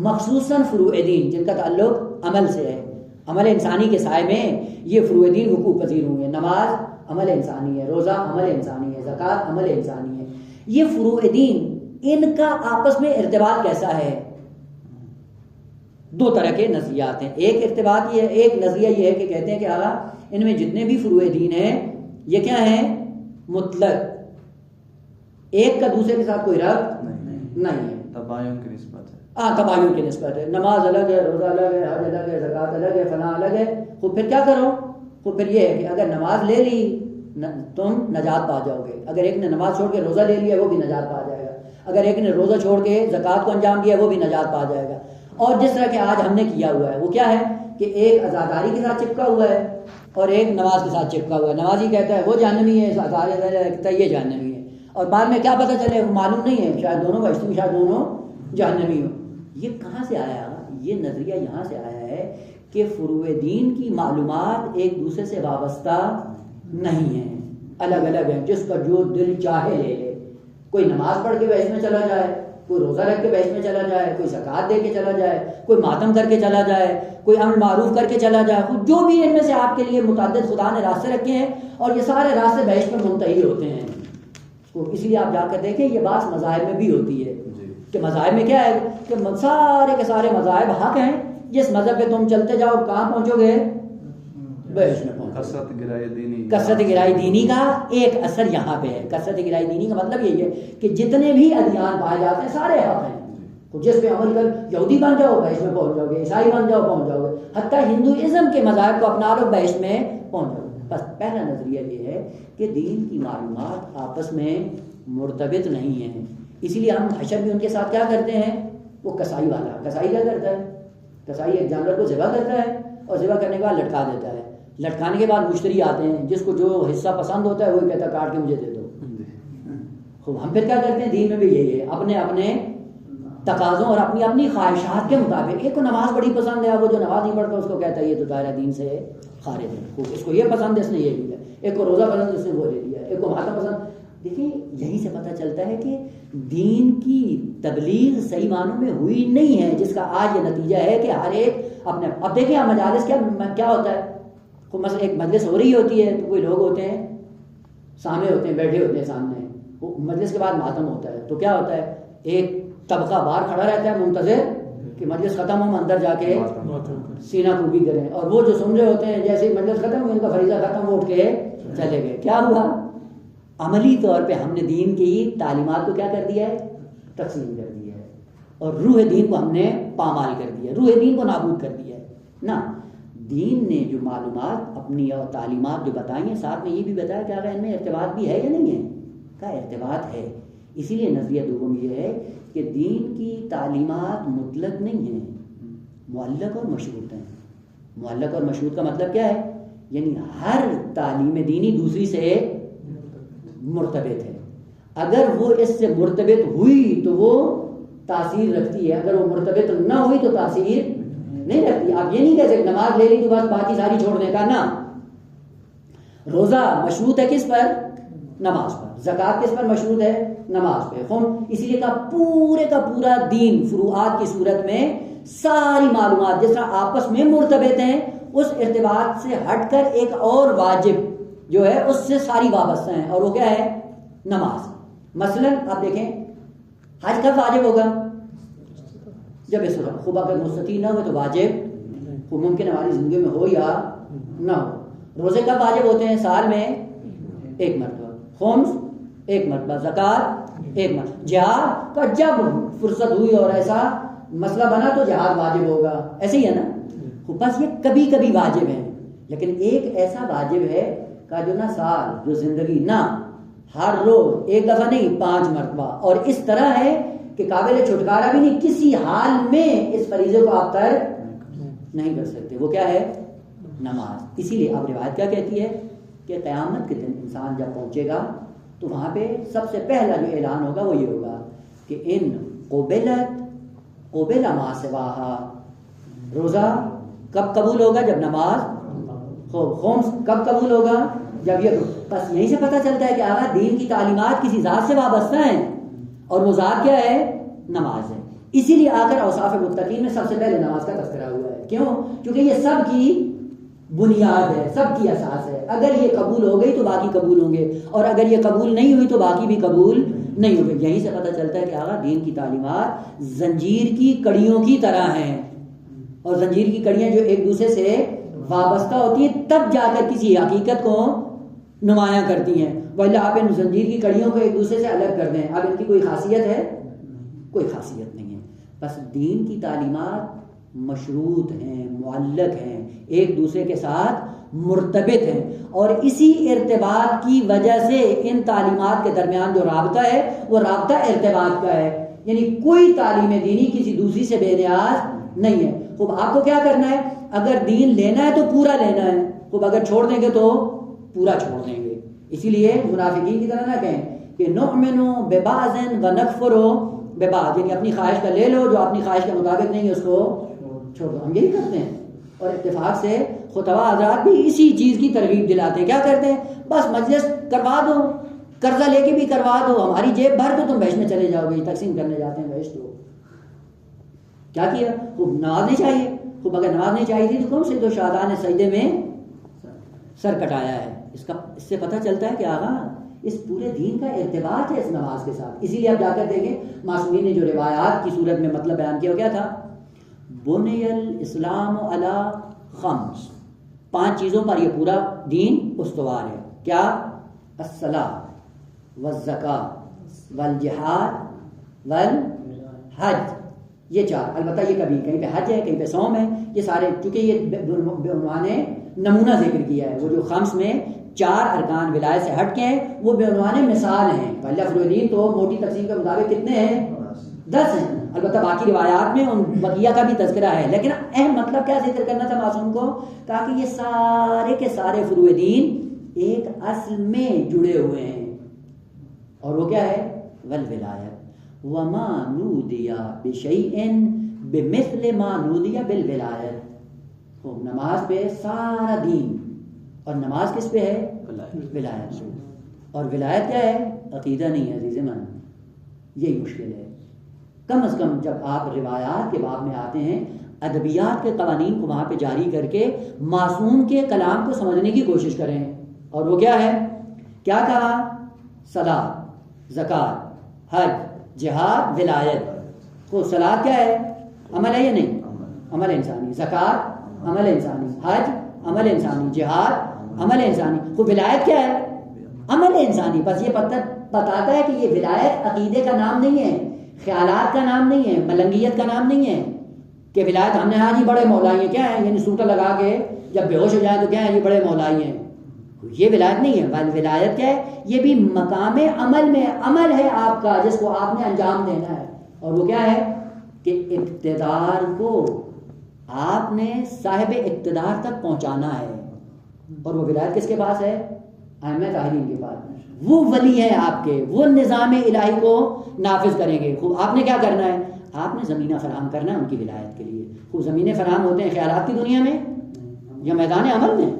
Speaker 1: مخصوصاً فروع دین جن کا تعلق عمل سے ہے، عمل انسانی کے سائے میں یہ فروع دین حقوق پذیر ہوں گے. نماز عمل انسانی ہے، روزہ عمل انسانی ہے، زکوٰۃ عمل انسانی ہے. یہ فروع دین ان کا آپس میں ارتباط کیسا ہے؟ دو طرح کے نظریات ہیں. ایک ارتباط یہ ہے، ایک نظریہ یہ ہے کہ کہتے ہیں کہ اعلیٰ ان میں جتنے بھی فروع دین ہیں یہ کیا ہیں؟ مطلق، ایک کا دوسرے کے ساتھ کوئی ربط نہیں ہے،
Speaker 2: تباین کی نسبت ہے.
Speaker 1: تباین کی نسبت ہے. نماز الگ ہے، روزہ الگ ہے، حج الگ ہے، زکوٰۃ الگ ہے، فلاں الگ ہے. خود پھر کیا کرو؟ خود پھر یہ ہے کہ اگر نماز لے لی تم نجات پا جاؤ گے، اگر ایک نے نماز چھوڑ کے روزہ لے لیا وہ بھی نجات پا جائے گا، اگر ایک نے روزہ چھوڑ کے زکوٰۃ کو انجام دیا وہ بھی نجات پا جائے گا. اور جس طرح کہ آج ہم نے کیا ہوا ہے وہ کیا ہے کہ ایک عزاداری کے ساتھ چپکا ہوا ہے اور ایک نماز کے ساتھ چپکا ہوا ہے. نمازی کہتا ہے وہ جہنمی ہے، عزاداری کہتا ہے یہ جہنمی ہے، اور بعد میں کیا پتہ چلے معلوم نہیں ہے، شاید دونوں بہشتی، شاید دونوں جہنمی ہو. یہ کہاں سے آیا؟ یہ نظریہ یہاں سے آیا ہے کہ فروع دین کی معلومات ایک دوسرے سے وابستہ نہیں ہیں، الگ الگ ہیں. جس کا جو دل چاہے لے لے. کوئی نماز پڑھ کے بحث میں چلا جائے، کوئی روزہ رکھ کے بحث میں چلا جائے، کوئی زکوٰۃ دے کے چلا جائے، کوئی ماتم کر کے چلا جائے، کوئی امر معروف کر کے چلا جائے. جو بھی ان میں سے آپ کے لیے متعدد خدا نے راستے رکھے ہیں اور یہ سارے راستے بحث پر منتہی ہوتے ہیں. اس لیے آپ جا کر دیکھیں یہ بات مذاہب میں بھی ہوتی ہے کہ مذاہب میں کیا ہے کہ سارے کے سارے مذاہب حق ہیں، جس مذہب پہ تم چلتے جاؤ کہاں پہنچو گے؟ بحث میں پہنچو. کثرت گرائی دینی کا ایک اثر یہاں پہ ہے. کثرت گرائی دینی کا مطلب یہی ہے کہ جتنے بھی ادیان پائے جاتے ہیں سارے حق ہیں. جس پہ عمل کر یہودی بن جاؤ بحث میں پہنچ جاؤ گے، عیسائی بن جاؤ پہنچ جاؤ گے، حتیٰ ہندوازم کے مذاہب کو اپنا لو بحث میں پہنچ جاؤ گے. بس پہلا نظریہ یہ ہے کہ دین کی معلومات آپس میں مرتبط نہیں ہیں. اسی لیے ہم حشر بھی ان کے ساتھ کیا کرتے ہیں؟ وہ کسائی والا، کسائی کیا کرتا ہے؟ کسائی ایک جانور کو ذبح کرتا ہے اور ذبح کرنے کے بعد لٹکا دیتا ہے. لٹکانے کے بعد مشتری آتے ہیں، جس کو جو حصہ پسند ہوتا ہے وہی کہتا ہے کاٹ کے مجھے دے دو. خوب ہم پھر کیا کرتے ہیں دین میں بھی یہی ہے، اپنے اپنے تقاضوں اور اپنی اپنی خواہشات کے مطابق. ایک کو نماز بڑی پسند ہے، وہ جو نماز نہیں پڑھتا اس کو کہتا ہے یہ تو دائرہ دین سے خارج ہے. خوب اس کو یہ پسند ہے اس نے یہ لیا، ایک کو روزہ پسند اس نے وہ لے لیا، ایک کو ماتم پسند. دیکھیں یہیں سے پتہ چلتا ہے کہ دین کی تبلیغ صحیح معنوں میں ہوئی نہیں ہے، جس کا آج یہ نتیجہ ہے کہ ہر ایک اپنے. اب دیکھیں آپ مجالس کیا ہوتا ہے، خوب مثلا ایک مجلس ہو رہی ہوتی ہے تو کوئی لوگ ہوتے ہیں سامنے ہوتے ہیں، بیٹھے ہوتے ہیں سامنے، وہ مجلس کے بعد ماتم ہوتا ہے تو کیا ہوتا ہے، ایک طبقہ باہر کھڑا رہتا ہے منتظر کہ مجلس ختم ہو، اندر جا کے سینہ کوبی کریں. اور وہ جو سن رہے ہوتے ہیں جیسے ہی مجلس ختم ہوئی ان کا فریضہ ختم، وہ اٹھ کے چلے گئے. کیا ہوا؟ عملی طور پہ ہم نے دین کی تعلیمات کو کیا کر دیا ہے، تقسیم کر دیا ہے، اور روح دین کو ہم نے پامال کر دیا ہے، روح دین کو نابود کر دیا ہے نا. دین نے جو معلومات اپنی اور تعلیمات جو بتائی ہیں، ساتھ میں یہ بھی بتایا کہ اگر ان میں ارتباط بھی ہے یا نہیں ہے، کا ارتباط ہے. اسی لیے نظریہ دوم یہ ہے کہ دین کی تعلیمات مطلق نہیں ہیں، معلق اور مشروط ہیں. معلق اور مشروط کا مطلب کیا ہے، یعنی ہر تعلیم دینی دوسری سے مرتبط ہے. اگر وہ اس سے مرتبط ہوئی تو وہ تاثیر رکھتی ہے، اگر وہ مرتبط نہ ہوئی تو تاثیر نہیں رکھتی. آپ یہ نہیں کہہ سکتے نماز لے لی تو بس باقی ساری چھوڑنے کا نا. روزہ مشروط ہے کس پر، نماز پر. زکوٰۃ کس پر مشروط ہے، نماز پہ. اسی لیے کہا پورے کا پورا دین فروعات کی صورت میں ساری معلومات جس طرح آپس میں مرتبط ہیں، اس ارتباط سے ہٹ کر ایک اور واجب جو ہے اس سے ساری وابستہ ہیں، اور وہ کیا ہے، نماز. مثلا آپ دیکھیں حج کب واجب ہوگا، جب اس وقت خوب اگر مستطیع نہ ہو تو واجب وہ ممکن ہماری زندگی میں ہو یا نہ ہو. روزے کب واجب ہوتے ہیں، سال میں ایک مرتبہ. خمس ایک مرتبہ. زکوٰۃ ایک مرتبہ. جہاد کا جب فرصت ہوئی اور ایسا مسئلہ بنا تو جہاد واجب ہوگا، ایسے ہی ہے نا. بس یہ کبھی کبھی واجب ہے، لیکن ایک ایسا واجب ہے کا جو نہ سال جو زندگی نہ ہر روز ایک دفعہ نہیں 5 مرتبہ، اور اس طرح ہے کہ قابل چھٹکارا بھی نہیں، کسی حال میں اس فریضے کو آپ ترک نہیں کر سکتے. وہ کیا ہے، نماز. اسی لیے اب روایت کیا کہتی ہے کہ قیامت کے دن انسان جب پہنچے گا تو وہاں پہ سب سے پہلا جو اعلان ہوگا وہ یہ ہوگا کہ ان قبل ما سواہا. روزہ کب قبول ہوگا، جب نماز. خمس کب قبول ہوگا، جب یہ. بس یہیں سے پتہ چلتا ہے کہ آقا دین کی تعلیمات کسی ذات سے وابستہ ہیں، اور وہ ذات کیا ہے، نماز ہے. اسی لیے آ کر اوصاف متقین میں سب سے پہلے نماز کا تذکرہ ہوا ہے. کیوں؟ کیونکہ یہ سب کی بنیاد ہے، سب کی اساس ہے. اگر یہ قبول ہو گئی تو باقی قبول ہوں گے، اور اگر یہ قبول نہیں ہوئی تو باقی بھی قبول نہیں ہوں گے. یہیں سے پتہ چلتا ہے کہ آقا دین کی تعلیمات زنجیر کی کڑیوں کی طرح ہیں، اور زنجیر کی کڑیاں جو ایک دوسرے سے وابستہ ہوتی ہیں تب جا کر کسی حقیقت کو نمایاں کرتی ہیں. ولا آپ ان زنجیر کی کڑیوں کو ایک دوسرے سے الگ کر دیں، اب ان کی کوئی خاصیت ہے، کوئی خاصیت نہیں ہے. بس دین کی تعلیمات مشروط ہیں، معلق ہیں، ایک دوسرے کے ساتھ مرتبط ہیں، اور اسی ارتباط کی وجہ سے ان تعلیمات کے درمیان جو رابطہ ہے وہ رابطہ ارتباط کا ہے. یعنی کوئی تعلیم دینی کسی دوسری سے بے نیاز نہیں ہے. خوب آپ کو کیا کرنا ہے، اگر دین لینا ہے تو پورا لینا ہے، خوب اگر چھوڑ دیں گے تو پورا چھوڑ دیں گے. اسی لیے منافقین کی طرح نہ کہیں کہ نؤمن ببعض ونکفر ببعض، یعنی اپنی خواہش کا لے لو، جو اپنی خواہش کے مطابق نہیں ہے اس کو چھوڑ دو. ہم یہی کرتے ہیں، اور اتفاق سے خطبہ حضرات بھی اسی چیز کی ترغیب دلاتے ہیں. کیا کرتے ہیں، بس مجلس کروا دو، قرضہ لے کے بھی کروا دو، ہماری جیب بھر دو، تم بہشت میں چلے جاؤ گے. تقسیم کرنے جاتے ہیں بہشت. تو کیا کیا، خوب نماز نہیں چاہیے. خوب اگر نماز نہیں چاہیے تھی تو کون سے تو شادان سجدے میں سر کٹایا ہے. اس سے پتہ چلتا ہے کہ آقا اس پورے دین کا ارتباط ہے اس نماز کے ساتھ. اسی لیے آپ جا کر دیکھیں معصومین نے جو روایات کی صورت میں مطلب بیان کیا، کیا تھا، بنی الاسلام علی خمس، 5 چیزوں پر یہ پورا دین استوار ہے. کیا، الصلاۃ والزکاۃ والجہاد والحج. یہ 4. البتہ یہ کبھی کہیں پہ حج ہے، کہیں پہ صوم ہے، یہ سارے چونکہ یہ بعنوان نمونہ ذکر کیا ہے. وہ جو خمس میں 4 ارکان ولایت سے ہٹ کے ہیں وہ بعنوان مثال ہیں. پہلا فروع دین تو موٹی تقسیم کے مطابق کتنے ہیں، 10 ہیں. البتہ باقی روایات میں ان بقیہ کا بھی تذکرہ ہے، لیکن اہم مطلب کیا ذکر کرنا تھا معصوم کو، تاکہ یہ سارے کے سارے فروع دین ایک اصل میں جڑے ہوئے ہیں، اور وہ کیا ہے، والولایت وما نودی بشیء بمثل ما نودی بالولایت. نماز پہ سارا دین، اور نماز کس پہ ہے؟ ولایت. اور ولایت کیا ہے؟ عقیدہ نہیں ہے عزیز من. یہی مشکل ہے. کم از کم جب آپ روایات کے باب میں آتے ہیں، ادبیات کے قوانین کو وہاں پہ جاری کر کے معصوم کے کلام کو سمجھنے کی کوشش کریں. اور وہ کیا ہے؟ کیا کہا؟ صلاۃ، زکوٰۃ، حج، جہاد، ولایت. وہ صلاۃ کیا ہے؟ عمل ہے یا نہیں؟ عمل انسانی. زکوٰۃ عمل انسانی. حج عمل انسانی. جہاد عمل انسانی. وہ ولایت کیا ہے؟ عمل انسانی. بس یہ بتاتا ہے کہ یہ ولایت عقیدے کا نام نہیں ہے، خیالات کا نام نہیں ہے، ملنگیت کا نام نہیں ہے کہ ولایت ہم نے ہاں جی بڑے مولائی ہیں. کیا ہے؟ یعنی سوٹا لگا کے جب بے ہوش ہو جائیں تو کیا ہے؟ یہ بڑے مولائی ہیں. یہ ولایت نہیں ہے. ولایت کیا ہے؟ یہ بھی مقام عمل میں عمل ہے آپ کا، جس کو آپ نے انجام دینا ہے. اور وہ کیا ہے؟ کہ اقتدار کو آپ نے صاحب اقتدار تک پہنچانا ہے. اور وہ ولایت کس کے پاس ہے؟ ائمہ طاہرین کے پاس. وہ ولی ہیں آپ کے، وہ نظام الہی کو نافذ کریں گے. خوب آپ نے کیا کرنا ہے؟ آپ نے زمینہ فراہم کرنا ہے ان کی ولایت کے لیے. خوب زمینیں فراہم ہوتے ہیں خیالات کی دنیا میں یا میدان عمل میں؟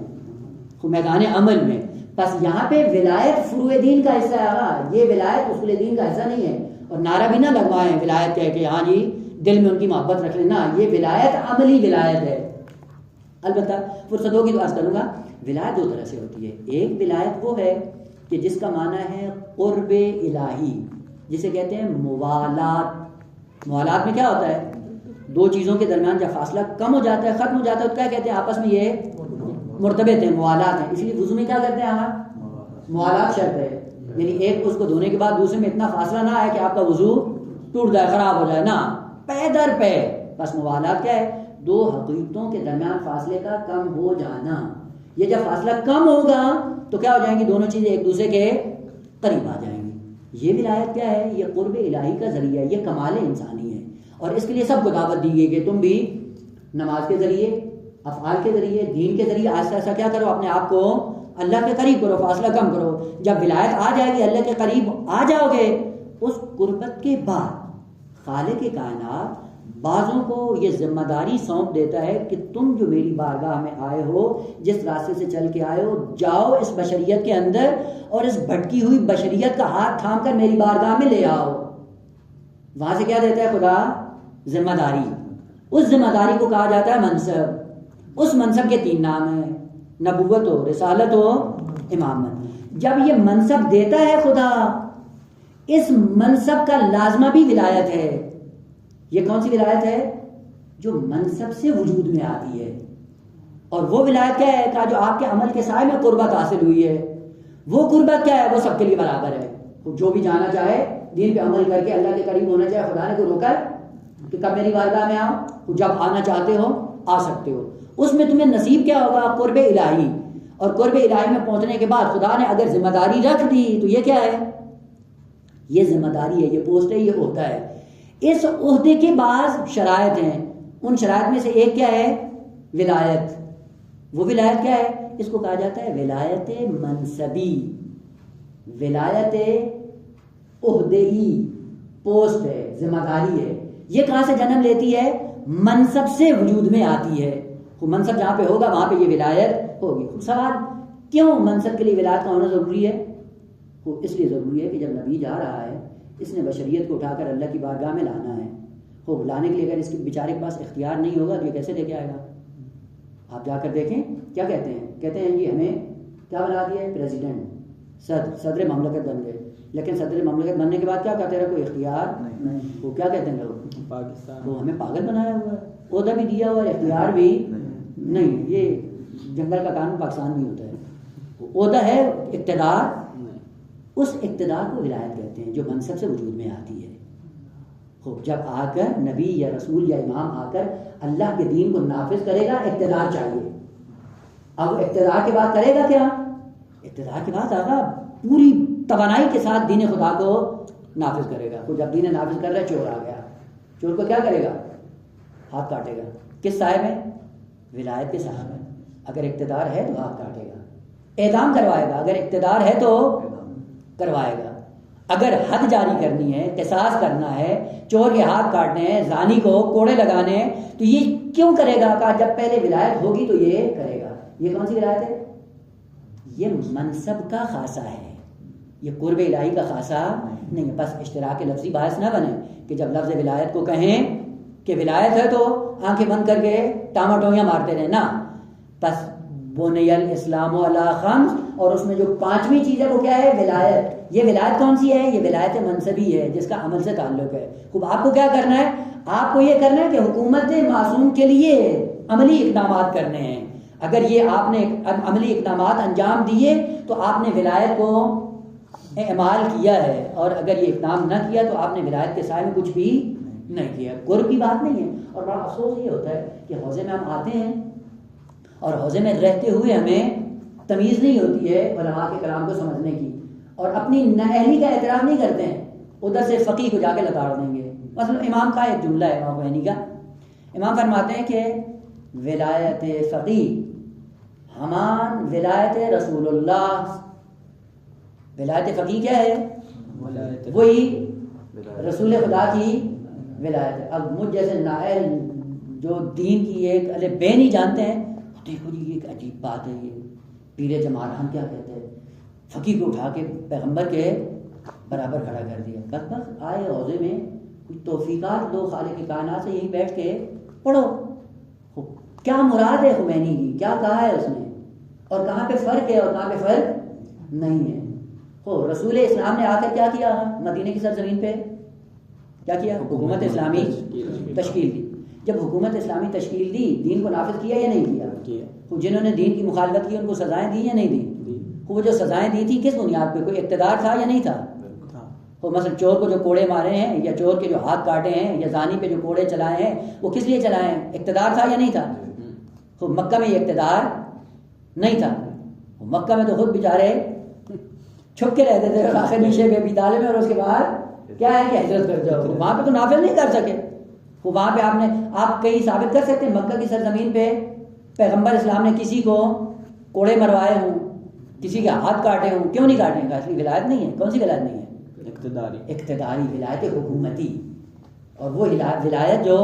Speaker 1: خوب میدان عمل میں. بس یہاں پہ ولایت فروع دین کا حصہ ہے. یہ ولایت اصول دین کا حصہ نہیں ہے. اور نعرہ بھی نہ لگوائیں ولایت کہہ کے ہاں جی دل میں ان کی محبت رکھ لینا. یہ ولایت عملی ولایت ہے. البتہ فرصت ہوگی تو عرض کروں گا، ولایت دو طرح سے ہوتی ہے. ایک ولایت وہ ہے کہ جس کا معنی ہے قرب الہی، جسے کہتے ہیں موالات. موالات میں کیا ہوتا ہے؟ دو چیزوں کے درمیان جب فاصلہ کم ہو جاتا ہے، ختم ہو جاتا ہے، تو کیا کہتے ہیں؟ آپس میں یہ مرتبط ہیں، موالات ہیں. اس لیے وضو میں کیا کرتے ہیں ہم؟ موالات شرط ہے. یعنی ایک اس کو دھونے کے بعد دوسرے میں اتنا فاصلہ نہ آئے کہ آپ کا وضو ٹوٹ جائے، خراب ہو جائے، نہ پے در پے. بس موالات کیا ہے؟ دو حقیقتوں کے درمیان فاصلے کا کم ہو جانا. یہ جب فاصلہ کم ہوگا تو کیا ہو جائیں گی؟ دونوں چیزیں ایک دوسرے کے قریب آ جائیں گی. یہ ولایت کیا ہے؟ یہ قرب الہی کا ذریعہ ہے، یہ کمال انسانی ہے. اور اس کے لیے سب کو دعوت دی گئی کہ تم بھی نماز کے ذریعے، افعال کے ذریعے، دین کے ذریعے آہستہ آہستہ کیا کرو؟ اپنے آپ کو اللہ کے قریب کرو، فاصلہ کم کرو. جب ولایت آ جائے گی، اللہ کے قریب آ جاؤ گے، اس قربت کے بعد خالق کائنات بعضوں کو یہ ذمہ داری سونپ دیتا ہے کہ تم جو میری بارگاہ میں آئے ہو، جس راستے سے چل کے آئے ہو، جاؤ اس بشریت کے اندر اور اس بھٹکی ہوئی بشریت کا ہاتھ تھام کر میری بارگاہ میں لے آؤ. وہاں سے کیا دیتا ہے خدا؟ ذمہ داری. اس ذمہ داری کو کہا جاتا ہے منصب. اس منصب کے تین نام ہیں، نبوت ہو، رسالت ہو، امامت. جب یہ منصب دیتا ہے خدا، اس منصب کا لازمہ بھی ولایت ہے. یہ کون سی ولایت ہے؟ جو منصب سے وجود میں آتی ہے. اور وہ ولایت کیا ہے؟ کہ جو آپ کے عمل کے سائے میں قربت حاصل ہوئی ہے. وہ قربت کیا ہے؟ وہ سب کے لیے برابر ہے. جو بھی جانا چاہے، دین پہ عمل کر کے اللہ کے قریب ہونا چاہے، خدا نے کو روکا ہے کہ کب میری بارگاہ میں آؤ؟ جب آنا چاہتے ہو آ سکتے ہو. اس میں تمہیں نصیب کیا ہوگا؟ قرب الہی. اور قرب الہی میں پہنچنے کے بعد خدا نے اگر ذمہ داری رکھ دی تو یہ کیا ہے؟ یہ ذمہ داری ہے، یہ پوسٹ ہے، یہ عہدہ ہے. اس عہدے کے بعض شرائط ہیں. ان شرائط میں سے ایک کیا ہے؟ ولایت. وہ ولایت کیا ہے؟ اس کو کہا جاتا ہے ولایت منصبی، ولایت عہدئی، پوسٹ ہے، ذمہ داری ہے. یہ کہاں سے جنم لیتی ہے؟ منصب سے وجود میں آتی ہے. منصب جہاں پہ ہوگا وہاں پہ یہ ولایت ہوگی. سوال کیوں منصب کے لیے ولایت کا ہونا ضروری ہے؟ اس لیے ضروری ہے کہ جب نبی جا رہا ہے، اس نے بشریت کو اٹھا کر اللہ کی بارگاہ میں لانا ہے. وہ لانے کے لیے اگر اس کے بیچارے کے پاس اختیار نہیں ہوگا تو یہ کیسے لے کے آئے گا؟ آپ جا کر دیکھیں کیا کہتے ہیں. کہتے ہیں جی ہمیں کیا بنا دیا ہے؟ پریزیڈنٹ، صدر مملکت بن گئے. لیکن صدر مملکت بننے کے بعد کیا کہتے ہیں؟ کوئی اختیار نہیں. وہ کیا کہتے ہیں لوگ؟ پاکستان وہ ہمیں پاگل بنایا ہوا ہے. عہدہ بھی دیا ہوا ہے، اختیار بھی نہیں. یہ جنگل کا قانون پاکستان میں ہوتا ہے. عہدہ ہے، اقتدار. اس اقتدار کو ولایت کہتے ہیں جو منصب سے وجود میں آتی ہے. جب آ کر نبی یا رسول یا امام آ کر اللہ کے دین کو نافذ کرے گا، اقتدار چاہیے. اب اقتدار کے بعد کرے گا کیا؟ اقتدار کے بعد آگا پوری توانائی کے ساتھ دین خدا کو نافذ کرے گا. جب دین نافذ کر رہا ہے، چور آ گیا، چور کو کیا کرے گا؟ ہاتھ کاٹے گا. کس صاحب ہے؟ ولایت کے صاحب ہے. اگر اقتدار ہے تو ہاتھ کاٹے گا، اعدام کروائے گا. اگر اقتدار ہے تو کروائے گا. اگر حد جاری کرنی ہے، قصاص کرنا ہے، چور کے ہاتھ کاٹنے ہیں، زانی کو کوڑے لگانے ہیں، تو یہ کیوں کرے گا؟ کہا جب پہلے ولایت ہوگی تو یہ کرے گا۔ یہ کون سی ولایت ہے؟ یہ منصب کا خاصہ ہے، یہ قرب الہی کا خاصہ نہیں ہے۔ بس اشتراک لفظی باعث نہ بنے کہ جب لفظ ولایت کو کہیں کہ ولایت ہے تو آنکھیں بند کر کے ٹاماٹویاں مارتے رہے نا۔ بس بنی الاسلام علی خمس، اور اس میں جو پانچویں چیز ہے وہ کیا ہے؟ ولایت۔ یہ ولایت کون سی ہے؟ یہ ولایت منصبی ہے جس کا عمل سے تعلق ہے۔ خوب آپ کو کیا کرنا ہے؟ آپ کو یہ کرنا ہے کہ حکومت معصوم کے لیے عملی اقدامات کرنے ہیں۔ اگر یہ آپ نے عملی اقدامات انجام دیے تو آپ نے ولایت کو اعمال کیا ہے، اور اگر یہ اقدام نہ کیا تو آپ نے ولایت کے سائے میں کچھ بھی نہیں کیا۔ قرب کی بات نہیں ہے۔ اور بڑا افسوس یہ ہوتا ہے کہ حوضے میں ہم آتے ہیں اور حوضے میں رہتے ہوئے ہمیں تمیز نہیں ہوتی ہے علماء کے کلام کو سمجھنے کی، اور اپنی نااہلی کا اعتراف نہیں کرتے ہیں، ادھر سے فقیہ کو جا کے لتاڑ دیں گے۔ مثلا امام کا ایک جملہ ہے، امام خمینی کا، امام فرماتے ہیں کہ ولایت فقیہ ہمان ولایت رسول اللہ۔ ولایت فقیہ کیا ہے؟ وہی رسول خدا کی ولایت ہے۔ اب مجھ جیسے نااہل جو دین کی ایک الف بے نہیں جانتے ہیں، دیکھو جی یہ ایک عجیب بات ہے، یہ پیر جمال ہم کیا کہتے ہیں، فقیہ کو اٹھا کے پیغمبر کے برابر کھڑا کر دیا۔ بس بس آئے حوضے میں کچھ توفیقات دو خالق کائنات سے، یہیں بیٹھ کے پڑھو کیا مراد ہے خمینی کی، کیا کہا ہے اس نے، اور کہاں پہ فرق ہے اور کہاں پہ فرق نہیں ہے۔ رسول اسلام نے آ کر کیا کیا؟ مدینے کی سرزمین پہ کیا کیا؟ حکومت اسلامی تشکیل دی۔ جب حکومت اسلامی تشکیل دی، دین کو نافذ کیا یا نہیں کیا؟ جنہوں نے دین کی مخالفت کی ان کو سزائیں دی یا نہیں دی؟ وہ جو سزائیں دی تھی کس بنیاد پہ؟ کوئی اقتدار تھا یا نہیں تھا؟ وہ مثلا چور کو جو کوڑے مارے ہیں، یا چور کے جو ہاتھ کاٹے ہیں، یا زانی پہ جو کوڑے چلائے ہیں، وہ کس لیے چلائے ہیں؟ اقتدار تھا یا نہیں تھا؟ تو مکہ میں یہ اقتدار نہیں تھا۔ مکہ میں تو خود بیچارے چھپ کے رہتے تھے، آخر نیشے پہ بیدالے میں، اور اس کے بعد کیا ہے کہ ہجرت کر جاؤ۔ وہاں پہ تو نافذ نہیں کر سکے۔ وہاں پہ آپ کہیں ثابت کر سکتے ہیں مکہ کی سرزمین پہ پیغمبر اسلام نے کسی کو کوڑے مروائے ہوں، کسی کے ہاتھ کاٹے ہوں؟ کیوں نہیں کاٹے؟ اصلی ولایت نہیں ہے۔ کون سی ولایت نہیں ہے؟ اقتداری ولایت حکومتی، اور وہ ولایت جو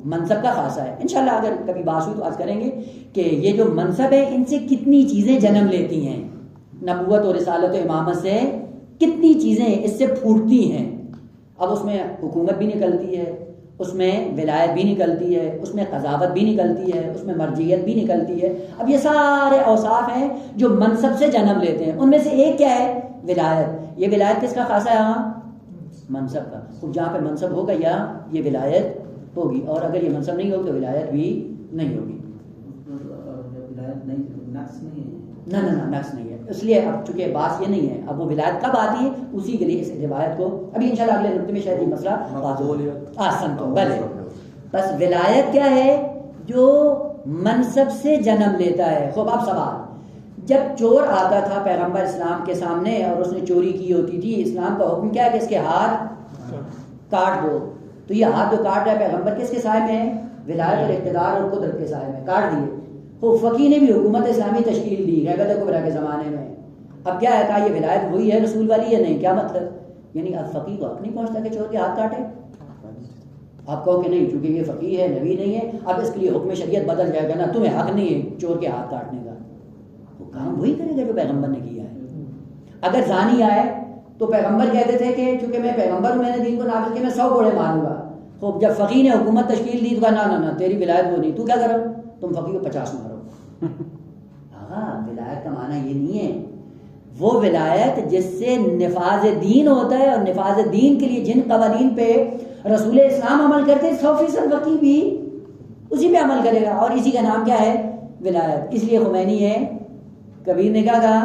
Speaker 1: منصب کا خاصہ ہے۔ انشاءاللہ اگر کبھی بات ہوئی تو آج کریں گے کہ یہ جو منصب ہے ان سے کتنی چیزیں جنم لیتی ہیں، نبوت اور رسالت و امامت سے کتنی چیزیں اس سے پھوٹتی ہیں۔ اب اس میں حکومت بھی نکلتی ہے، اس میں ولایت بھی نکلتی ہے، اس میں قضاوت بھی نکلتی ہے، اس میں مرجعیت بھی نکلتی ہے۔ اب یہ سارے اوصاف ہیں جو منصب سے جنم لیتے ہیں۔ ان میں سے ایک کیا ہے؟ ولایت۔ یہ ولایت کس کا خاصہ ہے؟ یہاں منصب کا۔ خود جہاں پہ منصب ہوگا یا یہ ولایت ہوگی، اور اگر یہ منصب نہیں ہوگا تو ولایت بھی نہیں ہوگی۔ نہ نقص نہیں ہے۔ اس لیے اب چونکہ بات یہ نہیں ہے، اب وہ ولایت کب آتی ہے اسی کے لیے اس روایت کو ابھی انشاءاللہ اگلے نقطے میں شاید یہ مسئلہ آسان تو بلے۔ بس ولایت کیا ہے؟ جو منصب سے جنم لیتا ہے۔ خوب اب سوال، جب چور آتا تھا پیغمبر اسلام کے سامنے اور اس نے چوری کی ہوتی تھی، اسلام کا حکم کیا ہے کہ اس کے ہاتھ کاٹ دو، تو یہ ہاتھ جو کاٹ رہا ہے پیغمبر کس کے سائے میں ہے؟ ولایت اور اقتدار اور قدرت کے سائے میں، کاٹ دیے۔ وہ فقیہ نے بھی حکومت اسلامی تشکیل دی غیبت کبریٰ کے زمانے میں۔ اب کیا ہے؟ کہا یہ ولایت وہی ہے رسول والی یا نہیں؟ کیا مطلب؟ یعنی اب فقیہ کو حق نہیں پہنچتا کہ چور کے ہاتھ کاٹے؟ آپ کہو کہ نہیں چونکہ یہ فقیہ ہے، نبی نہیں ہے، اب اس کے لیے حکم شریعت بدل جائے گا، نا تمہیں حق نہیں ہے چور کے ہاتھ کاٹنے کا۔ وہ کام وہی کرے گا جو پیغمبر نے کیا ہے۔ اگر زانی آئے تو پیغمبر کہتے تھے کہ چونکہ میں پیغمبر ہوں، میں نے دین کو نافذ کیا، میں 100 کوڑے ماروں گا۔ خوب جب فقیہ نے حکومت تشکیل دی تو کہا نہ تیری ولایت وہ نہیں، تو کیا کرو؟ تم فقیہ کو 50 مارو۔ ولایت کا معنی یہ نہیں ہے۔ وہ ولایت جس سے نفاذ دین ہوتا ہے، اور نفاذ دین کے لیے جن قوانین پہ رسول اسلام عمل کرتے ہیں 100% وقی بھی اسی پہ عمل کرے گا، اور اسی کا نام کیا ہے؟ ولایت۔ اس لیے خمینی ہے کبیر نے کیا کہا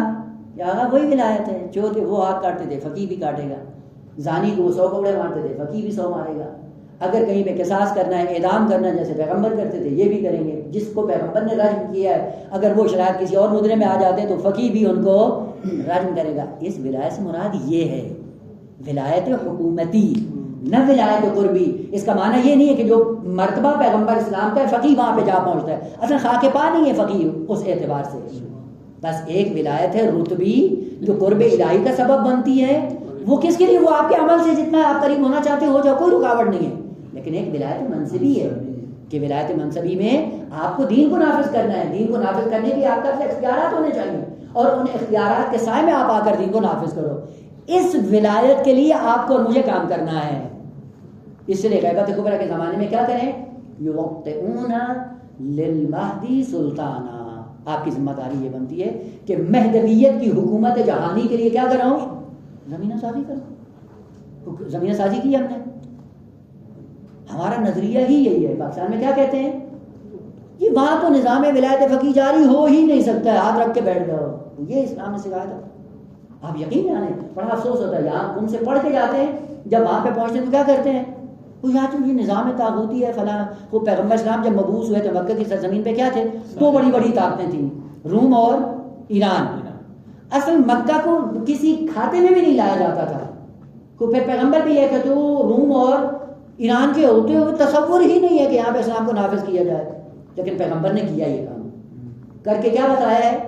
Speaker 1: کہ آقا وہی ولایت ہے، چور کے وہ ہاتھ کاٹتے تھے فقیہ بھی کاٹے گا، زانی کو 100 کوڑے مارتے تھے فقیہ بھی 100 مارے گا، اگر کہیں پہ قصاص کرنا ہے، اعدام کرنا ہے جیسے پیغمبر کرتے تھے یہ بھی کریں گے، جس کو پیغمبر نے رجم کیا ہے اگر وہ شرائط کسی اور مدرے میں آ جاتے ہیں تو فقیہ بھی ان کو رجم کرے گا۔ اس ولایت سے مراد یہ ہے ولایت حکومتی، نہ ولایت قربی۔ اس کا معنی یہ نہیں ہے کہ جو مرتبہ پیغمبر اسلام کا ہے فقیہ وہاں پہ جا پہنچتا ہے، اصلا خاک پا نہیں ہے فقیہ اس اعتبار سے۔ بس ایک ولایت ہے رتبی جو قرب الہی کا سبب بنتی ہے، وہ کس کے لیے؟ وہ آپ کے عمل سے جتنا آپ قریب ہونا چاہتے ہو جاؤ، کوئی رکاوٹ نہیں ہے. لیکن ایک ولایت منصبی ہے کہ ولایت منصبی میں آپ کو دین کو نافذ کرنا ہے. دین کو نافذ کرنے کے آپ کا اختیارات ہونے چاہیے اور ان اختیارات کے سائے میں آپ آ کر دین کو نافذ کرو. اس ولایت کے لیے آپ کو اور مجھے کام کرنا ہے. اس لیے غیبت کبریٰ کے زمانے میں کیا کریں؟ یوقتئون للمہدی سلطانہ. آپ کی ذمہ داری یہ بنتی ہے کہ مہدویت کی حکومت جہانی کے لیے کیا کراؤ؟ زمینہ سازی کرو. زمینہ سازی کی ہم نے. ہمارا نظریہ ہی یہی ہے. پاکستان میں کیا کہتے ہیں؟ یہ وہاں تو نظام ولایت فقیہ جاری ہو ہی نہیں سکتا ہے، ہاتھ رکھ کے بیٹھ جاؤ. یہ اسلام نے سکھایا تھا. آپ یقین جانے بڑا افسوس ہوتا ہے، یہاں ان سے پڑھ کے جاتے ہیں، جب وہاں پہ پہنچتے ہیں تو کیا کرتے ہیں؟ وہ یہاں تو یہ نظام طاغوتی ہے فلاں. وہ پیغمبر اسلام جب مبعوث ہوئے تو مکہ کی سرزمین پہ کیا تھے؟ دو بڑی بڑی طاقتیں تھیں، روم اور ایران. اصل مکہ کو کسی کھاتے میں بھی نہیں لایا جاتا تھا. تو پھر پیغمبر بھی یہ کہ تو روم اور ایران کے ہوتے ہوئے تصور ہی نہیں ہے کہ یہاں پہ اسلام کو نافذ کیا جائے. لیکن پیغمبر نے کیا یہ کام کر کے کیا بتایا ہے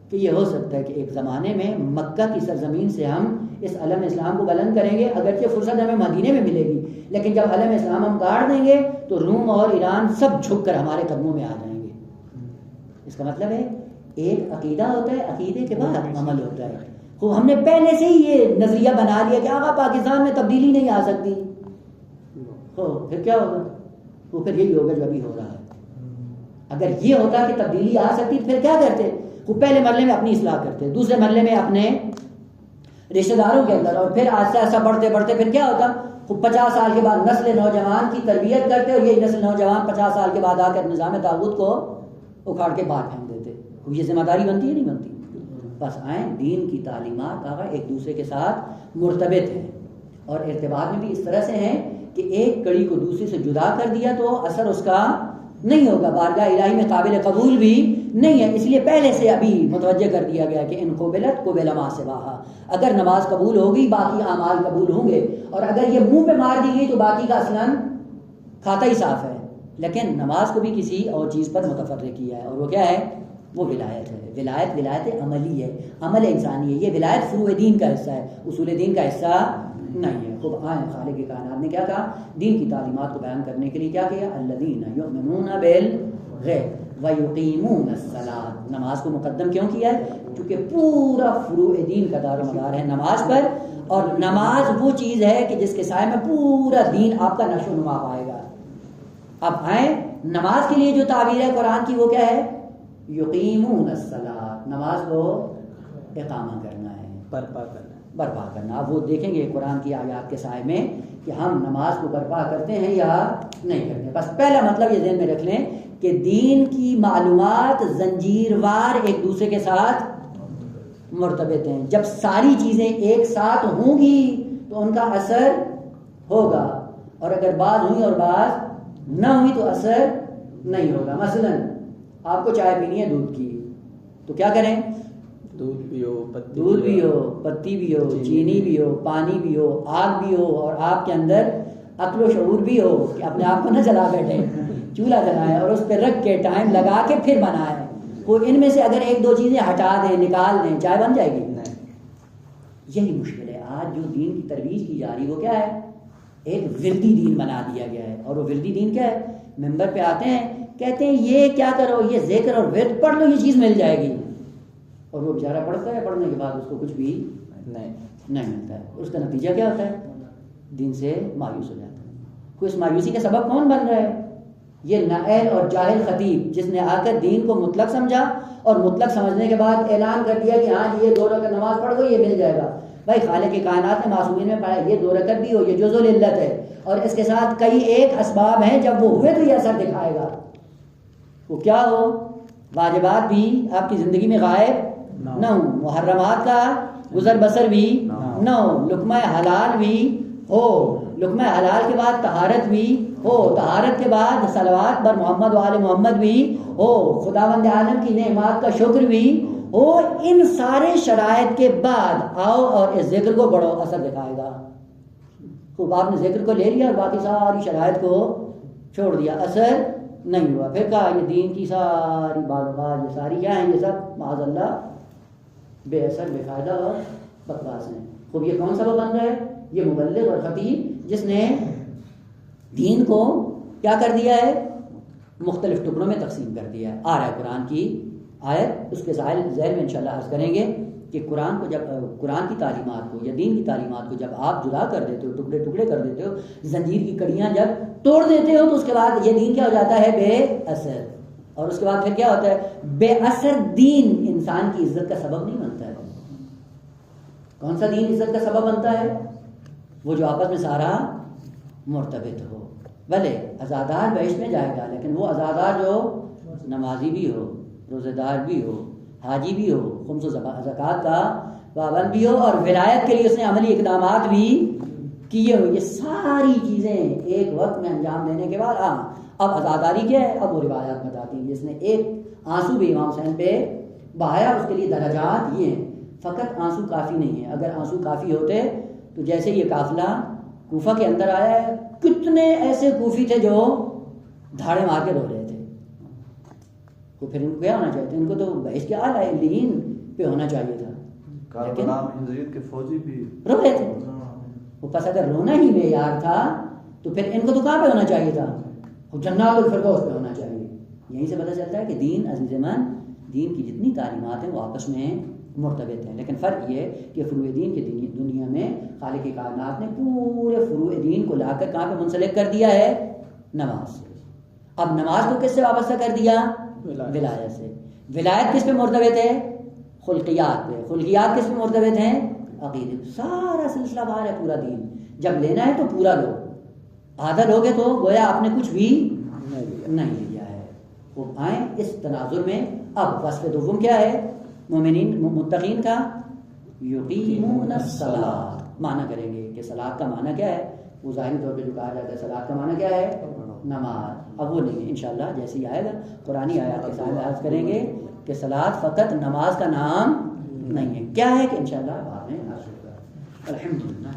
Speaker 1: کہ یہ ہو سکتا ہے کہ ایک زمانے میں مکہ کی سرزمین سے ہم اس علم اسلام کو بلند کریں گے. اگرچہ فرصت ہمیں مدینے میں ملے گی، لیکن جب علم اسلام ہم گاڑ دیں گے تو روم اور ایران سب جھک کر ہمارے قدموں میں آ جائیں گے. اس کا مطلب ہے ایک عقیدہ ہوتا ہے، عقیدے کے بعد عمل ہوتا ہے. تو ہم نے پہلے سے ہی یہ نظریہ بنا لیا کہ آقا پاکستان میں تبدیلی نہیں آ سکتی. تو پھر کیا ہوگا؟ وہ پھر یہی ہوگا جو ابھی ہو رہا ہے. اگر یہ ہوتا کہ تبدیلی آ سکتی پھر کیا کرتے؟ وہ پہلے مرحلے میں اپنی اصلاح کرتے، دوسرے مرحلے میں اپنے رشتہ داروں کے اندر، اور پھر آہستہ آہستہ بڑھتے بڑھتے پھر کیا ہوتا؟ وہ 50 سال کے بعد نسل نوجوان کی تربیت کرتے اور یہ نسل نوجوان 50 سال کے بعد آ کر نظام طاغوت کو اکھاڑ کے باہر پھینک دیتے. یہ ذمہ داری بنتی ہے نہیں بنتی؟ بس آئیں دین کی تعلیمات آگا ایک دوسرے کے ساتھ مرتبط ہیں اور ارتباط میں بھی اس طرح سے ہیں کہ ایک کڑی کو دوسری سے جدا کر دیا تو اثر اس کا نہیں ہوگا، بارگاہ الہی میں قابل قبول بھی نہیں ہے. اس لیے پہلے سے ابھی متوجہ کر دیا گیا کہ ان قبلت قبل ما سواہا. اگر نماز قبول ہوگی باقی اعمال قبول ہوں گے، اور اگر یہ منہ پہ مار دی گئی تو باقی کا اصلاً کھاتا ہی صاف ہے. لیکن نماز کو بھی کسی اور چیز پر متفرق کیا ہے، اور وہ کیا ہے؟ وہ ولایت ہے. ولایت عملی ہے، عمل انسانی ہے. یہ ولایت فروع دین کا حصہ ہے، اصول دین کا حصہ نہیں ہے. خب آئیں خالق کائنات نے کیا کہا؟ دین کی تعلیمات کو بیان کرنے کے لیے کیا کیا؟ الذین یؤمنون بالغیب ویقیمون الصلاۃ. نماز کو مقدم کیوں کیا ہے؟ کیونکہ پورا فروع دین کا دار و مدار ہے نماز پر، اور نماز وہ چیز ہے کہ جس کے سائے میں پورا دین آپ کا نشو و نما پائے گا. اب آئیں نماز کے لیے جو تعبیر ہے قرآن کی وہ کیا ہے؟ یقیمون الصلاۃ. نماز کو اقامہ کرنا ہے، برپا کرنا. اب وہ دیکھیں گے قرآن کی آیات کے سائے میں کہ ہم نماز کو برپا کرتے ہیں یا نہیں کرتے. بس پہلا مطلب یہ ذہن میں رکھ لیں کہ دین کی معلومات زنجیروار ایک دوسرے کے ساتھ مرتبط ہیں. جب ساری چیزیں ایک ساتھ ہوں گی تو ان کا اثر ہوگا، اور اگر بعض ہوئی اور بعض نہ ہوئی تو اثر نہیں ہوگا. مثلا آپ کو چائے پینی ہے دودھ کی، تو کیا کریں؟ دودھ بھی ہو، پتی بھی ہو، چینی بھی ہو، پانی بھی ہو، آگ بھی ہو، اور آپ کے اندر عقل و شعور بھی ہو کہ اپنے آپ کو نہ جلا بیٹھے، چولہا جلائیں اور اس پہ رکھ کے ٹائم لگا کے پھر بنائیں. وہ ان میں سے اگر ایک دو چیزیں ہٹا دیں، نکال دیں، چائے بن جائے گی؟ یہی مشکل ہے. آج جو دین کی ترویج کی جا رہی وہ کیا ہے؟ ایک وردی دین بنا دیا گیا ہے. اور وہ وردی دین کیا ہے؟ ممبر پہ آتے ہیں کہتے ہیں یہ کیا کرو، یہ ذکر اور ورد پڑھ لو، یہ چیز مل جائے گی. اور وہ بیچارہ پڑھتا ہے، پڑھنے کے بعد اس کو کچھ بھی نہیں ملتا ہے. اس کا نتیجہ کیا ہوتا ہے؟ دین سے مایوس ہو جاتا ہے. کوئی اس مایوسی کا سبب کون بن رہا ہے؟ یہ نااہل اور جاہل خطیب جس نے آ کر دین کو مطلق سمجھا اور مطلق سمجھنے کے بعد اعلان کر دیا کہ ہاں یہ 2 رکعت نماز پڑھ گو یہ مل جائے گا. بھائی خالق کائنات نے معصومین میں پڑھا یہ 2 رکعت بھی ہو، یہ جزء العلت ہے، اور اس کے ساتھ کئی ایک اسباب ہیں، جب وہ ہوئے تو یہ اثر دکھائے گا. وہ کیا ہو؟ واجبات بھی آپ کی زندگی میں غائب نہ ہو، محرمات کا گزر بسر بھی نہ ہو، لقمہ حلال بھی ہو، لقمہ حلال کے بعد طہارت بھی ہو، طہارت کے بعد صلوات بر محمد و آل محمد بھی ہو، خداوند عالم کی نعمات کا شکر بھی ہو. ان سارے شرائط کے بعد آؤ اور اس ذکر کو بڑھو، اثر دکھائے گا. خوب آپ نے ذکر کو لے لیا اور باقی ساری شرائط کو چھوڑ دیا، اثر نہیں ہوا. پھر کہا یہ دین کی ساری بات یہ ساری کیا ہیں؟ یہ سب معاذ اللہ بے اثر بے فائدہ اور بکواس ہیں. خوب یہ کون سبب بن رہا ہے؟ یہ مبلغ اور خطیب جس نے دین کو کیا کر دیا ہے؟ مختلف ٹکڑوں میں تقسیم کر دیا ہے. آ رہا ہے قرآن کی آیت، اس کے ذیل میں انشاءاللہ عرض کریں گے کہ قرآن کو جب قرآن کی تعلیمات کو یا دین کی تعلیمات کو جب آپ جدا کر دیتے ہو، ٹکڑے ٹکڑے کر دیتے ہو، زنجیر کی کڑیاں جب توڑ دیتے ہو، تو اس کے بعد یہ دین کیا ہو جاتا ہے؟ بے اثر. اور اس کے بعد پھر کیا ہوتا ہے؟ بے اثر دین انسان کی عزت کا سبب نہیں بنتا ہے. کون سا دین عزت کا سبب بنتا ہے؟ وہ جو آپس میں سارا مرتبط ہو. بھلے عزادار بہشت میں جائے گا، لیکن وہ عزادار جو نمازی بھی ہو، روزے دار بھی ہو، حاجی بھی ہو، خمس و زکوٰۃ کا پابند بھی ہو، اور ولایت کے لیے اس نے عملی اقدامات بھی کیے ہو. یہ ساری چیزیں ایک وقت میں انجام دینے کے بعد اب عزاداری کیا ہے؟ اب وہ روایات بتاتی ہیں جس نے ایک آنسو بھی امام حسین پہ بہایا، اس کے لیے درجات یہ ہیں. فقط آنسو کافی نہیں ہے. اگر آنسو کافی ہوتے تو جیسے یہ قافلہ کوفہ کے اندر آیا ہے، کتنے ایسے کوفی تھے جو دھاڑے مار کے رو رہے تھے. تو پھر ان کو کیا ہونا چاہیے تھا؟ ان کو تو بحث کے اعلیٰ علیین پہ ہونا چاہیے تھا، لیکن
Speaker 2: کے فوجی بھی
Speaker 1: رو رہے تھے. وہ پس اگر رونا ہی معیار تھا تو پھر ان کو تو کہاں پہ ہونا چاہیے تھا؟ جنات الفردوس پہ ہونا چاہیے. یہیں سے پتہ چلتا ہے کہ دین عزیز من، دین کی جتنی تعلیمات ہیں وہ آپس میں مرتبط ہیں، لیکن فرق یہ ہے کہ فروع دین کی دنیا میں خالق کائنات نے پورے فروع دین کو لا کر کہاں پہ منسلک کر دیا ہے؟ نماز سے. اب نماز کو کس سے وابستہ کر دیا؟ ولایت سے. ولایت کس پہ مرتبط ہے؟ خلقیات پہ. خلقیات کس پہ مرتبط ہیں؟ عقیدے. سارا سلسلہ باہر ہے پورا دین. جب لینا ہے تو پورا لو، آدھا لوگے تو گویا آپ نے کچھ بھی نہیں لیا ہے. وہ آئیں اس تناظر میں. اب وصف دوم کیا ہے مومنین متقین کا؟ یقیمون الصلاۃ. معنی کریں گے کہ صلاۃ کا معنی کیا ہے؟ وہ ظاہری طور پہ جو کہا جاتا ہے صلاۃ کا معنی کیا ہے؟ نماز. اب وہ نہیں ہے، انشاءاللہ جیسے ہی آئے گا قرآنی آیات کے ساتھ عرض کریں گے کہ صلاۃ فقط نماز کا نام نہیں ہے. کیا ہے کہ انشاءاللہ بعد میں عرض ہوگا. الحمدللہ.